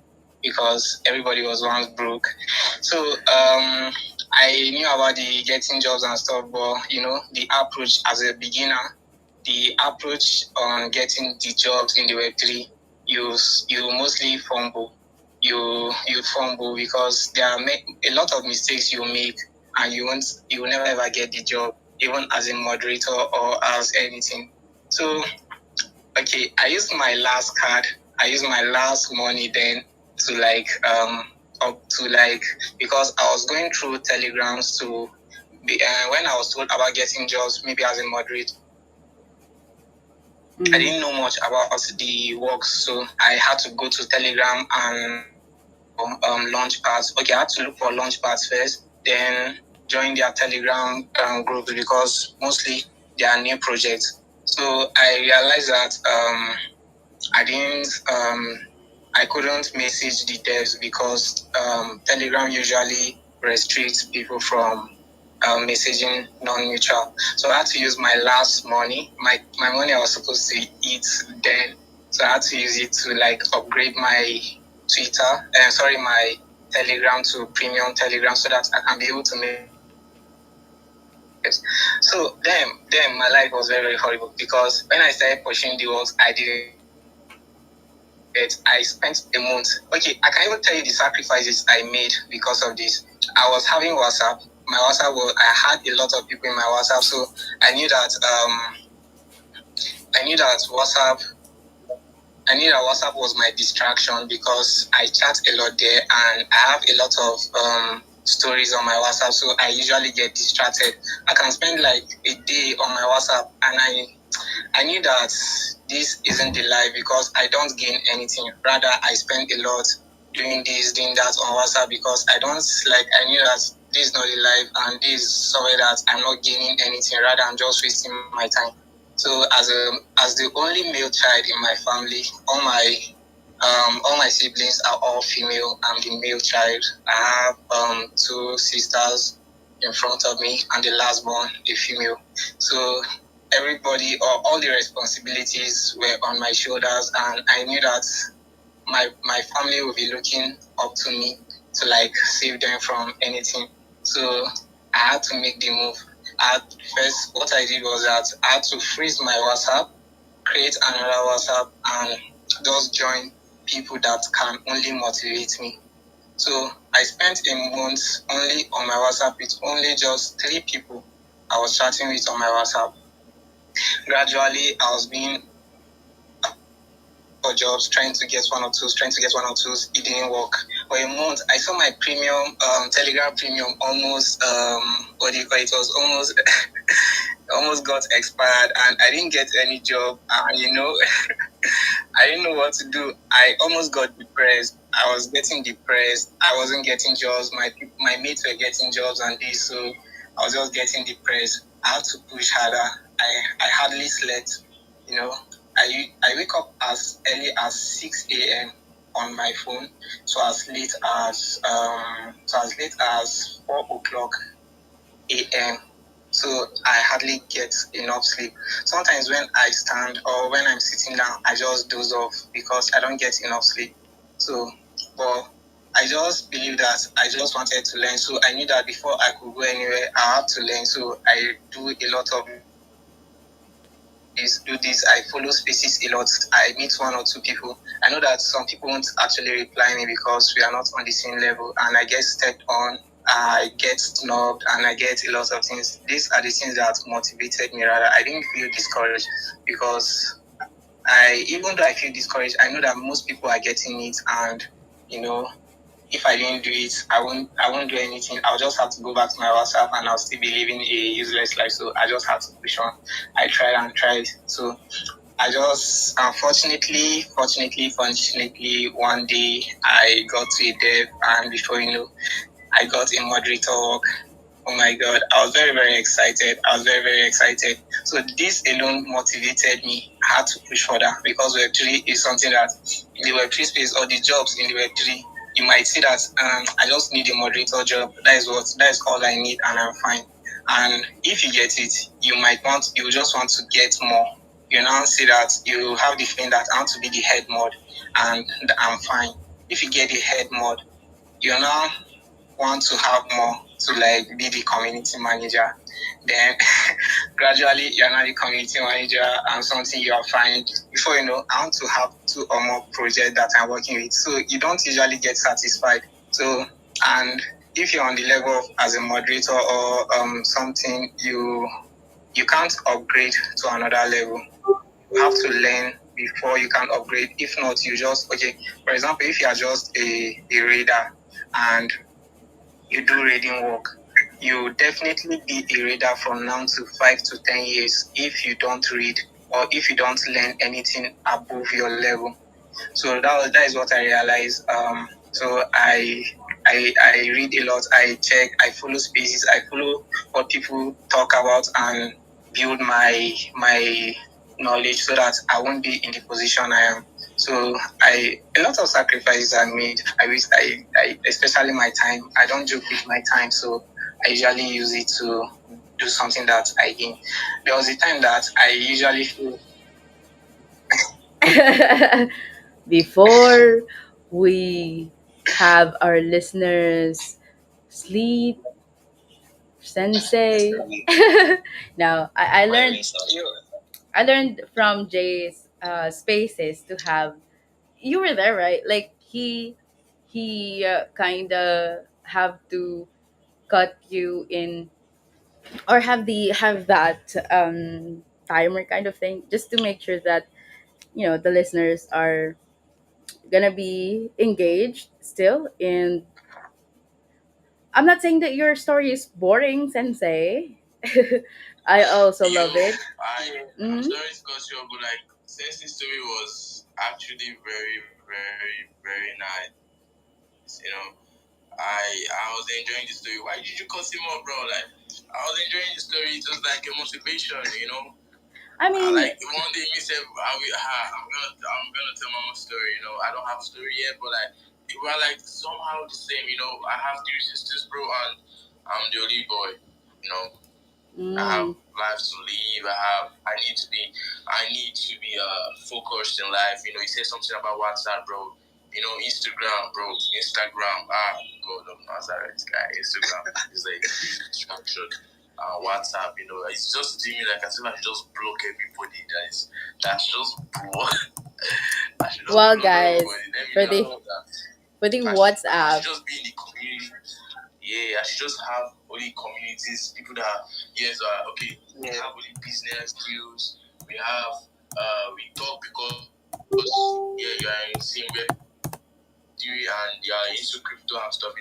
because everybody was once broke. So I knew about the getting jobs and stuff, but the approach as a beginner, the approach on getting the jobs in the Web3, you mostly fumble. You fumble because there are a lot of mistakes you make, and you will never ever get the job, even as a moderator or as anything. So okay, I used my last card, I used my last money then to up to because I was going through telegrams to be, when I was told about getting jobs, maybe as a moderator, I didn't know much about the work, so I had to go to Telegram and launch pads. Okay, I had to look for launch pads first, then join their Telegram group, because mostly they are new projects. So I realized that I didn't I couldn't message the devs because Telegram usually restricts people from messaging non-mutual. So I had to use my last money, my money I was supposed to eat then. So I had to use it to upgrade my Twitter, my Telegram to premium Telegram, so that I can be able to message. So then my life was very, very horrible, because when I started pushing the works, I didn't get. I spent a month. Okay, I can even tell you the sacrifices I made because of this. I was having WhatsApp. My WhatsApp I had a lot of people in my WhatsApp, so I knew that I knew that WhatsApp I knew that WhatsApp was my distraction, because I chat a lot there and I have a lot of stories on my WhatsApp, so I usually get distracted. I can spend like a day on my WhatsApp, and I knew that this isn't the life, because I don't gain anything. Rather, I spend a lot doing this, doing that on WhatsApp, because I don't I knew that this is not the life, and this is somewhere that I'm not gaining anything. Rather, I'm just wasting my time. So as the only male child in my family, all my siblings are all female. I'm the male child. I have two sisters in front of me, and the last born, a female. So everybody, or all the responsibilities were on my shoulders, and I knew that my family will be looking up to me to save them from anything. So I had to make the move. At first, what I did was that I had to freeze my WhatsApp, create another WhatsApp, and just join people that can only motivate me. So I spent a month only on my WhatsApp with only just 3 people I was chatting with on my WhatsApp. Gradually, I was being for jobs, trying to get one or two. It didn't work. For a month, I saw my premium, Telegram premium almost, what do you call it? It was almost, almost got expired, and I didn't get any job. And I didn't know what to do. I almost got depressed. I was getting depressed. I wasn't getting jobs. My mates were getting jobs and this, so I was just getting depressed. I had to push harder. I hardly slept. I wake up as early as 6 a.m. on my phone, so as late as 4 o'clock a.m. So I hardly get enough sleep. Sometimes when I stand or when I'm sitting down, I just doze off because I don't get enough sleep. So, but I just believe that I just wanted to learn. So I knew that before I could go anywhere, I have to learn. So I do a lot of this. I follow spaces a lot. I meet 1 or 2 people. I know that some people won't actually reply me because we are not on the same level, and I get stepped on, I get snubbed, and I get a lot of things. These are the things that motivated me. Rather, I didn't feel discouraged, because even though I feel discouraged, I know that most people are getting it, and if I didn't do it, I won't do anything. I'll just have to go back to my WhatsApp, and I'll still be living a useless life. So I just have to push on. I tried and tried. So I just, fortunately, one day I got to a dev, and before I got a moderator work. Oh my God, I was very, very excited. So this alone motivated me. I had to push further, because Web3 is something that the Web3 space, or the jobs in the Web3, you might see that I just need a moderator job. That is all I need, and I'm fine. And if you get it, you just want to get more. You now see that you have the feeling that I want to be the head mod, and I'm fine. If you get the head mod, you now want to have more to like be the community manager. Then gradually you're now the community manager and something you are fine. Before you know, I want to have two or more projects that I'm working with. So you don't usually get satisfied. So and if you're on the level of as a moderator or something, you can't upgrade to another level. You have to learn before you can upgrade. If not, you just okay. For example, if you are just a reader and you do reading work, you definitely be a reader from now to 5 to 10 years if you don't read or if you don't learn anything above your level. So that is what I realized. So I read a lot. I check. I follow spaces. I follow what people talk about and build my knowledge so that I won't be in the position I am. So I a lot of sacrifices I made. I especially my time. I don't joke with my time, so I usually use it to do something that I gain. There was a time that I usually feel Before we have our listeners sleep, sensei. Now, I learned from Jay's spaces to have. You were there, right? Like he kind of have to cut you in, or have that timer kind of thing, just to make sure that the listeners are gonna be engaged still. And I'm not saying that your story is boring, sensei. I also love it. I'm Hmm. sorry to cut you off, but like since the story was actually very, very, very nice, I was enjoying the story. Why did you cut him off, bro? Like I was enjoying the story. It was like a motivation. I mean, Like one day me said, I'm gonna tell my story. I don't have a story yet, but like we are like somehow the same. I have three sisters, bro, and I'm the only boy. You know, I have mm, life to live. I need to be focused in life. He said something about WhatsApp, bro. Instagram, bro. Instagram. God of Nazareth, guy. Instagram is like a big distraction. WhatsApp, it's just doing me like I feel I should just block everybody. That should just block. I should just well, block guys, everybody. Let me for just the know that. for the I should WhatsApp. just be in the community. Yeah, I should just have only communities, people that yes, okay, we have only business deals. We have we talk because yeah, you are in the same web theory and you are into crypto and stuff.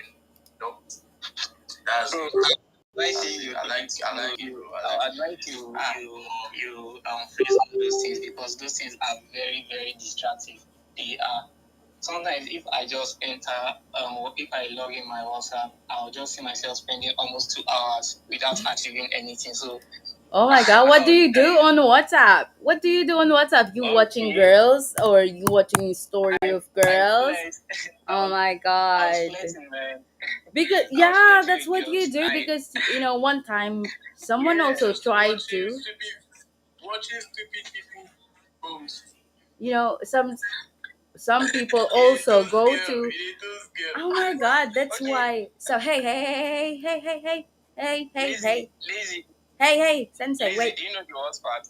That's I like you. I advise you face all those things because those things are very very distracting. They are sometimes if I just if I log in my WhatsApp, I'll just see myself spending almost 2 hours without achieving anything. So Oh my god, what do you do on WhatsApp? What do you do on WhatsApp? You watching okay, girls, or you watching story I of girls? flex. Oh my I was god. flexing, man. Because I was yeah, flexing that's with what you girls. do. Because one time someone Yeah, also just tried to, watching stupid people post. some people It also is go girl. to. It is Oh girl. my god, that's Okay, why. So hey, hey, hey, hey, hey, hey, hey, hey, hey, lazy, hey, hey, sensei, wait. do you know the worst part?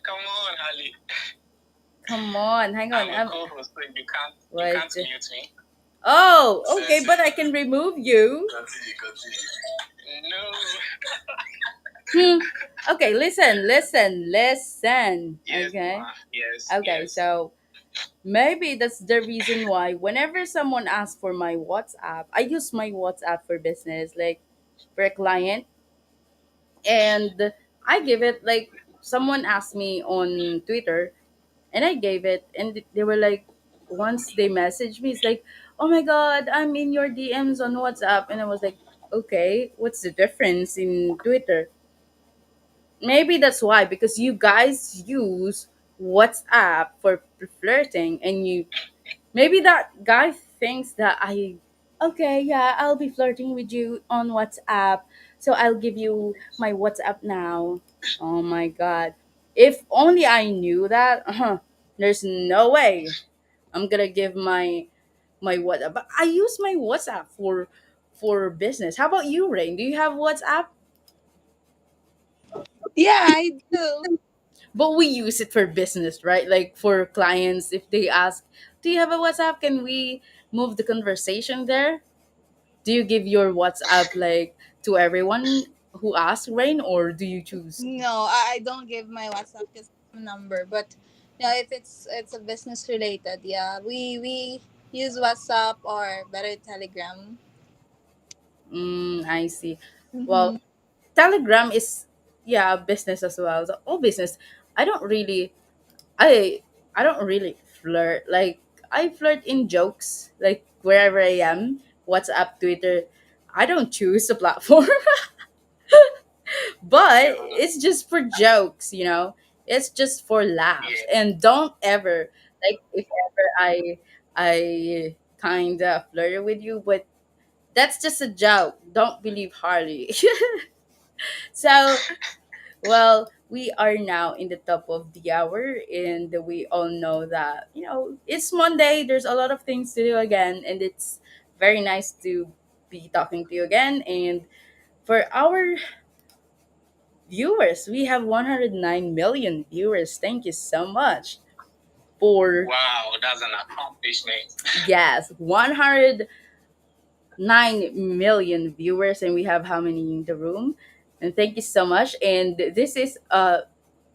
Come on, Ali. Come on, hang on. I'm a co-host, so you can't What? mute me. Oh, okay, Sensei. but I can remove you. Continue. No. Hmm. Okay, listen, listen, listen. Yes, Okay. ma. Yes, Okay, yes. so maybe that's the reason why whenever someone asks for my WhatsApp, I use my WhatsApp for business, like for a client, and I give it, like someone asked me on Twitter, and I gave it, and they were like, once they messaged me, it's like, oh my god, I'm in your DMs on WhatsApp, and I was like, okay, what's the difference in Twitter? Maybe that's why, because you guys use WhatsApp for flirting, and you maybe that guy thinks that okay, yeah, I'll be flirting with you on WhatsApp. So I'll give you my WhatsApp now. Oh my god. If only I knew that, there's no way I'm gonna give my WhatsApp. But I use my WhatsApp for business. How about you, Rain? Do you have WhatsApp? Yeah, I do. But we use it for business, right? Like for clients, if they ask, "Do you have a WhatsApp? Can we move the conversation there?" Do you give your WhatsApp like to everyone who asks, Rain, or do you choose? No, I don't give my WhatsApp just number, but yeah, if it's a business related, yeah, we use WhatsApp or better Telegram. I see. Mm-hmm. Well, Telegram is, yeah, business as well. So all business. I don't really I I don't really flirt. Like I flirt in jokes, like wherever I am, WhatsApp, Twitter. I don't choose a platform, but it's just for jokes, you know. It's just for laughs, and don't ever, like, if ever I kind of flirt with you, but that's just a joke. Don't believe Harley. So, well, we are now in the top of the hour, and we all know that, it's Monday. There's a lot of things to do again, and it's very nice to be talking to you again. And for our viewers, we have 109 million viewers. Thank you so much for, Wow, that's an accomplishment. yes, 109 million viewers, and we have how many in the room? And thank you so much. And this is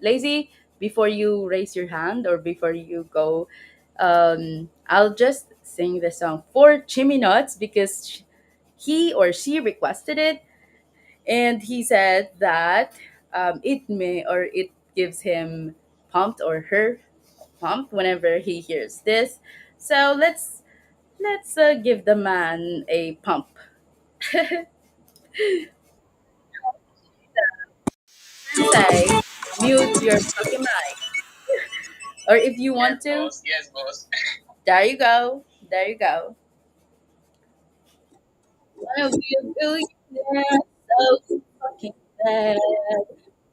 Lazy, before you raise your hand or before you go, I'll just sing the song for Chimmy Nuts because he or she requested it, and he said that it may or it gives him pumped or her pumped whenever he hears this. So let's give the man a pump. Say, mute your fucking mic, or if you Yes, want to, boss. Yes, boss. there you go. There you go. Wanna be a billionaire so fucking bad.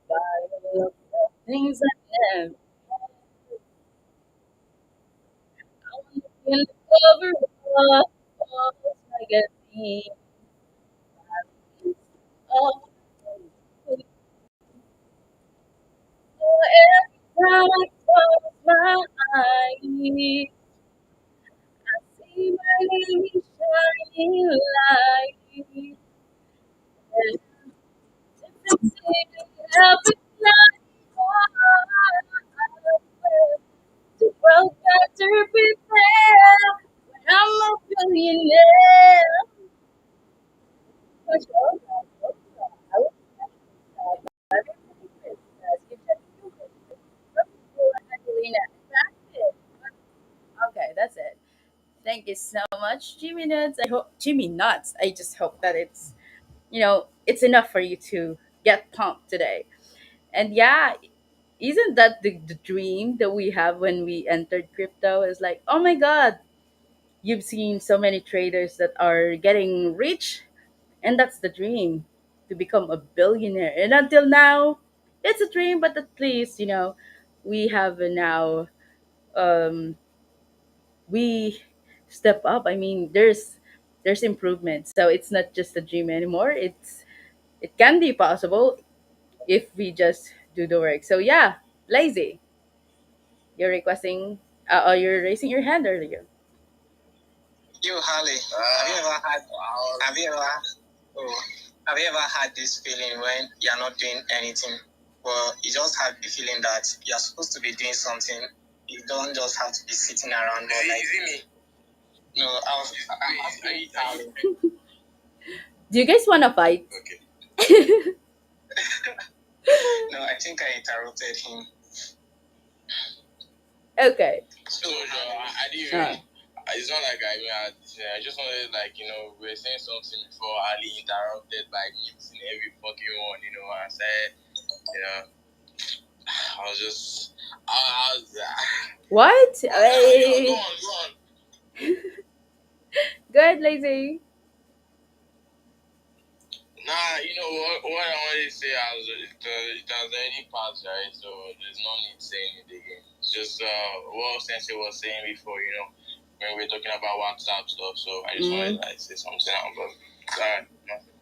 Buy all of the things I never wanna be in the cover of Forbes magazine. Oh, every time I close my eyes, I see my name shining light. And every night, the world better prepare when I'm a billionaire. Okay, that's it. Thank you so much, Jimmy Nuts. I hope Jimmy Nuts. I just hope that it's enough for you to get pumped today. And yeah, isn't that the dream that we have when we entered crypto? Is like, oh my god, you've seen so many traders that are getting rich, and that's the dream, to become a billionaire. And until now, it's a dream, but at least we have now, um we step up. I mean, there's improvement, so it's not just a dream anymore. It can be possible if we just do the work. So yeah, Lazy, you're requesting, or you're raising your hand earlier. You, Harley, have you ever, oh, have you ever had this feeling when you're not doing anything, but you just have the feeling that you're supposed to be doing something. You don't just have to be sitting around. But like, is it me? No, I'm asking Harley. Do you guys want to fight? Okay. No, I think I interrupted him. Okay. So, I didn't uh, even. It's not like I just wanted, like, we were saying something before Ali interrupted by muting every fucking one, and said, you know, I was just, I was, what? go on, go on. Good, Lazy. Nah, you know what I wanted to say it has already passed, right? So there's no need saying it again. It's just what Sensei was saying before, when we were talking about WhatsApp stuff. So I just wanted Mm. to say something about that. Nothing.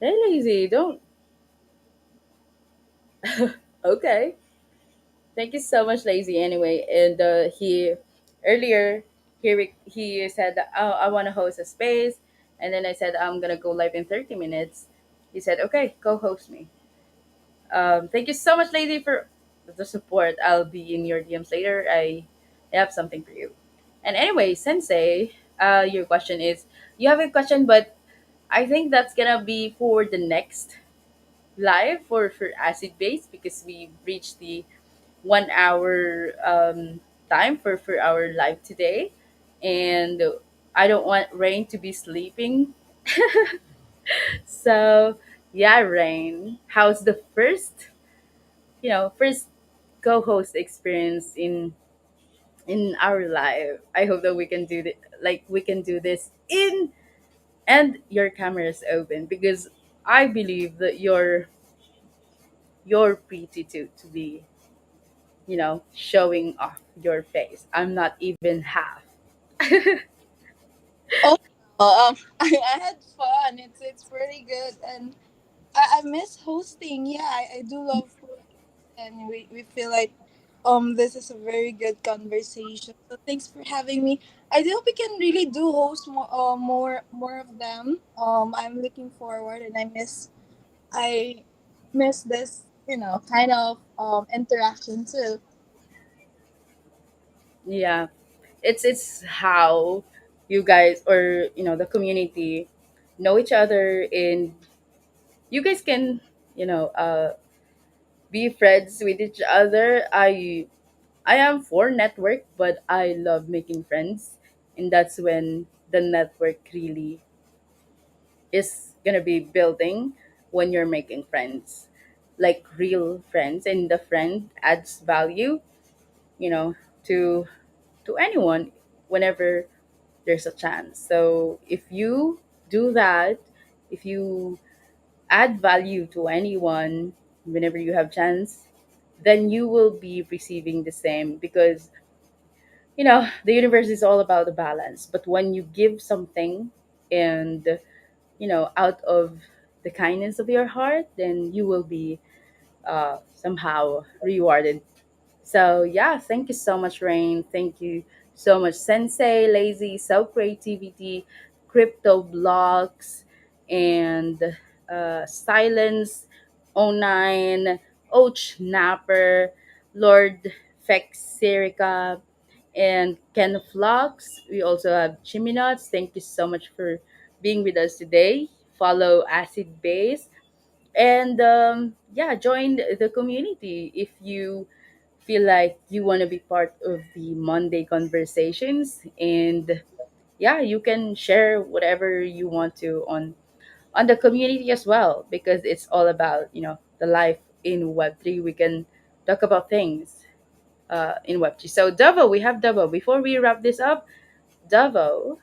Hey, Lazy, don't. Okay. Thank you so much, Lazy. Anyway, and he earlier he said that, oh, I want to host a space, and then I said I'm gonna go live in 30 minutes. He said, okay, go host me. Thank you so much, Lazy, for the support. I'll be in your DMs later. I have something for you. And anyway, Sensei, your question is you have a question, but I think that's gonna be for the next live for Acid Base because we reached the 1 hour time for our live today, and I don't want Rain to be sleeping. So yeah, Rain, how's the first co-host experience in our live? I hope that we can do we can do this in and your camera is open because I believe that you're pretty to be showing off your face. I'm not even half. Oh, I had fun. It's pretty good, and I miss hosting. Yeah, I do love hosting, and we feel like this is a very good conversation. So thanks for having me. I do hope we can really do host more of them. I'm looking forward, and I miss this kind of interaction too. Yeah, it's how you guys or the community know each other, and you guys can be friends with each other. I am for network, but I love making friends, and that's when the network really is gonna be building when you're making friends, like real friends, and the friend adds value, you know, to anyone whenever there's a chance. So if you do that, if you add value to anyone whenever you have chance, then you will be receiving the same because the universe is all about the balance. But when you give something and out of the kindness of your heart, then you will be somehow rewarded. So yeah, thank you so much, Rain. Thank you so much, Sensei, Lazy, Self Creativity, Crypto Blocks, and Silence, O9, Och Napper, Lord Fexerica, and Ken Flocks. We also have Chiminots. Thank you so much for being with us today. Follow Acid Base and yeah, join the community if you feel like you want to be part of the Monday conversations. And yeah, you can share whatever you want to on the community as well because it's all about the life in Web3. We can talk about things in Web3. So Davo, we have Davo. Before we wrap this up, Davo,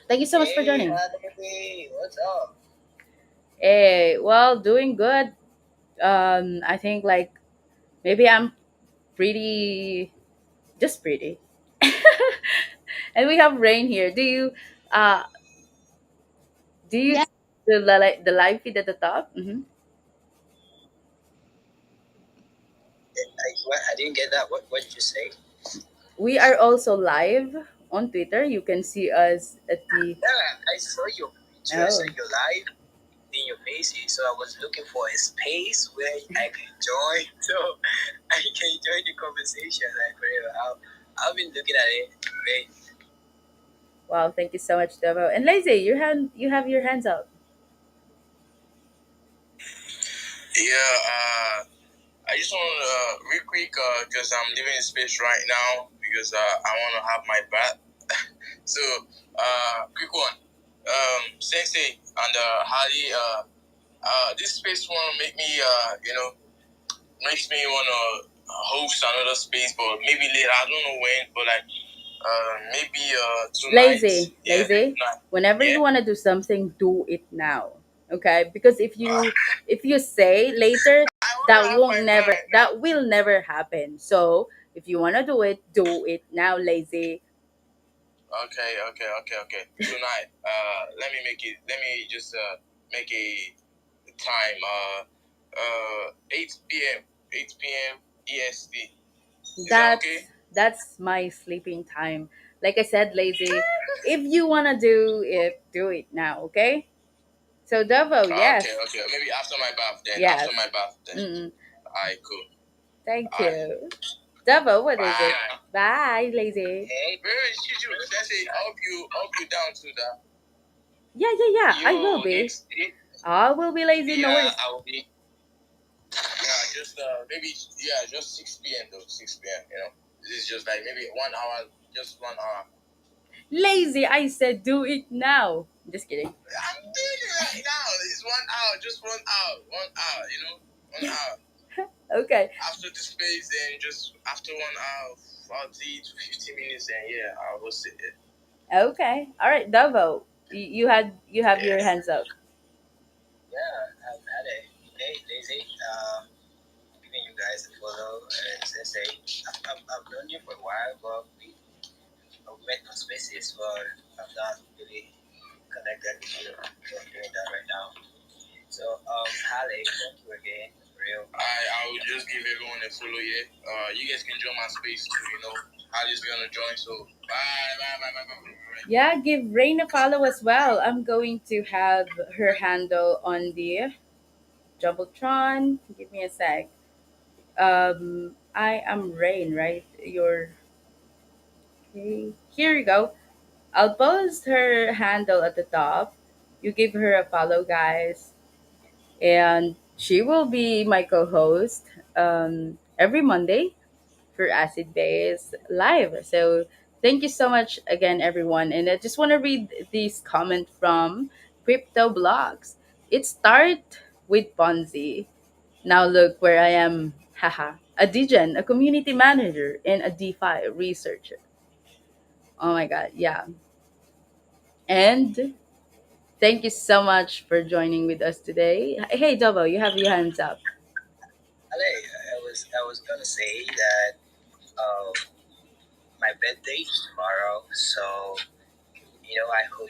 thank you so much for Hey, joining. Hey, what's up? Hey, well, doing good. I think like maybe I'm pretty, just pretty. And we have Rain here. Uh do you Yeah, see the live feed at the top? I didn't get that. What did you say? We are also live on Twitter. You can see us at the Yeah, I saw your picture. I saw oh your live in your faces. So I was looking for a space where I can join, so I can join the conversation. Like whatever. I've been looking at it. Great. wow, thank you so much, Devo. And Lazy, you have your hands up. Yeah. I just want to real quick because I'm leaving the space right now because I want to have my bath. So quick one. Sensei and Hardy. This space want to make me makes me want to host another space, but maybe later. I don't know when, but like Maybe tonight. Lazy, Yeah, lazy. tonight. Whenever Yeah. you want to do something, do it now. Okay? Because if you say later, I want to have my mind now. that will never happen. So if you want to do it now, lazy. Okay, okay, okay, okay. Tonight, let me make it. Let me just make a time. 8 p.m. 8 p.m. EST. Is that okay? That's my sleeping time. Like I said, lazy. If you want to do it, do it now. Okay? So Devo, yes. Okay, okay. Maybe after my bath then. Yes. After my bath then. Mm-mm. Alright, cool. Thank Alright. you. Devo, what is it? Bye. Bye, lazy. Hey, where is you? Let's say, hope you down to that. Yeah, yeah, yeah. I will You be. it's I will be lazy. No yeah, worries. I will be. Yeah, just maybe yeah, just 6 p.m. though, 6 p.m. You know, this is just like maybe 1 hour, just 1 hour. Lazy. I said do it now. Just kidding. I'm doing it right now. It's 1 hour, just 1 hour, 1 hour. You know, 1 hour. Okay. After this phase, then just after 1 hour, 40 to 50 minutes, then yeah, I will sit there. Okay. All right, Devo. You have Yeah. your hands up. Yeah, I've had a hey Daisy, giving you guys a follow and say I've known you for a while, but we met on spaces, but I'm not really connected with you. So I'm doing that right now. So Halle, thank you again, for real. I will just give everyone a follow here. You guys can join my space too. You know, Halle's gonna join. So bye bye bye bye bye. Bye. Yeah, give Rain a follow as well. I'm going to have her handle on the Jumbotron. Give me a sec. I am Rain, right? You're okay. Here you go. I'll post her handle at the top. You give her a follow, guys, and she will be my co-host every Monday for Acid Base Live. So thank you so much again, everyone. And I just want to read this comment from Crypto Blogs. It start with Ponzi. Now look where I am. Haha. A DGen, a community manager, and a DeFi researcher. Oh my god, yeah. And thank you so much for joining with us today. Hey, Dovo, you have your hands up. Halle, I was gonna say that uh, my birthday is tomorrow, so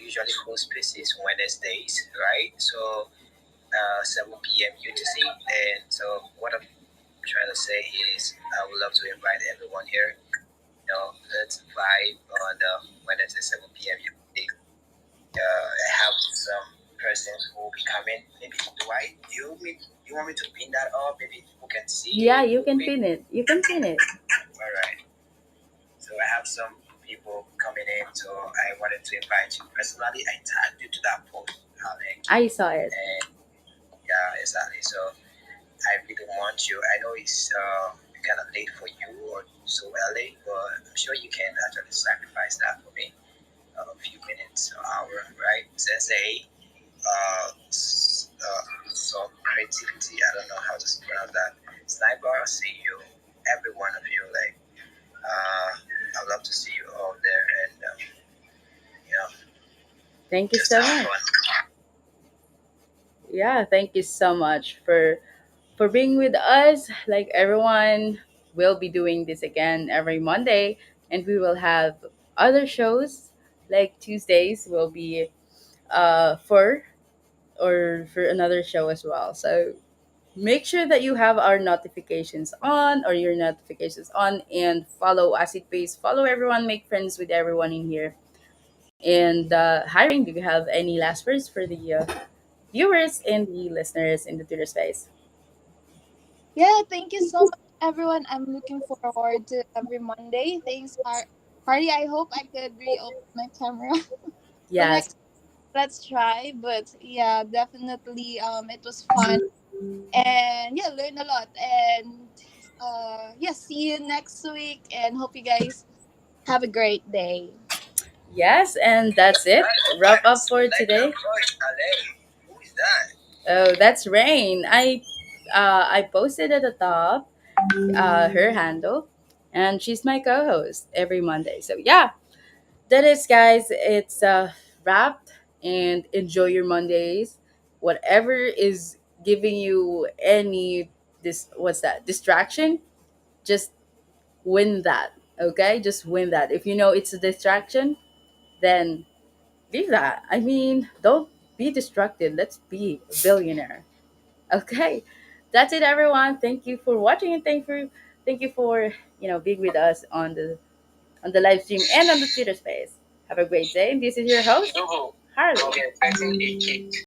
usually host spaces Wednesdays, right? So 7 p.m. UTC, and so what I'm trying to say is I would love to invite everyone here. Let's vibe on Wednesday 7 p.m. UTC. I have some persons who will be coming. Maybe do I you want me to pin that up? Maybe people can see Yeah, it you real can quick. pin it. You can pin it. All right. So I have some people coming in, so I wanted to invite you personally. I tagged you to that post, Alex. I saw it. And yeah, exactly. So I really want you. I know it's kind of late for you or so early, but I'm sure you can actually sacrifice that for me. A few minutes, an hour, right? Sensei, some creativity. I don't know how to pronounce that. Sniper, I see you, every one of you. Like, I'd love to see you all there, and you know, Thank you just so have much. fun. Yeah, thank you so much for being with us. Like everyone will be doing this again every Monday, and we will have other shows like Tuesdays will be for for another show as well. So make sure that you have our notifications on or your notifications on and follow Acid Base. Follow everyone, make friends with everyone in here. And hiring, do you have any last words for the viewers and the listeners in the Twitter space? Yeah, thank you so much, everyone. I'm looking forward to every Monday. Thanks, Hardy. I hope I could reopen my camera. So Yes. next, let's try. But yeah, definitely. It was fun, and yeah, learned a lot. And yeah, see you next week. And hope you guys have a great day. Yes, and that's it. Wrap up for today. Who is that? Oh, that's Rain. I posted at the top her handle, and she's my co-host every Monday. So yeah, that is, guys, it's wrapped. And enjoy your Mondays. Whatever is giving you any this what's that distraction, just win that. Okay, just win that. If you know it's a distraction, then be that. I mean, don't be distracted. Let's be a billionaire. Okay, that's it, everyone. Thank you for watching, and thank you for being with us on the live stream and on the Twitter space. Have a great day. And this is your host, Harley.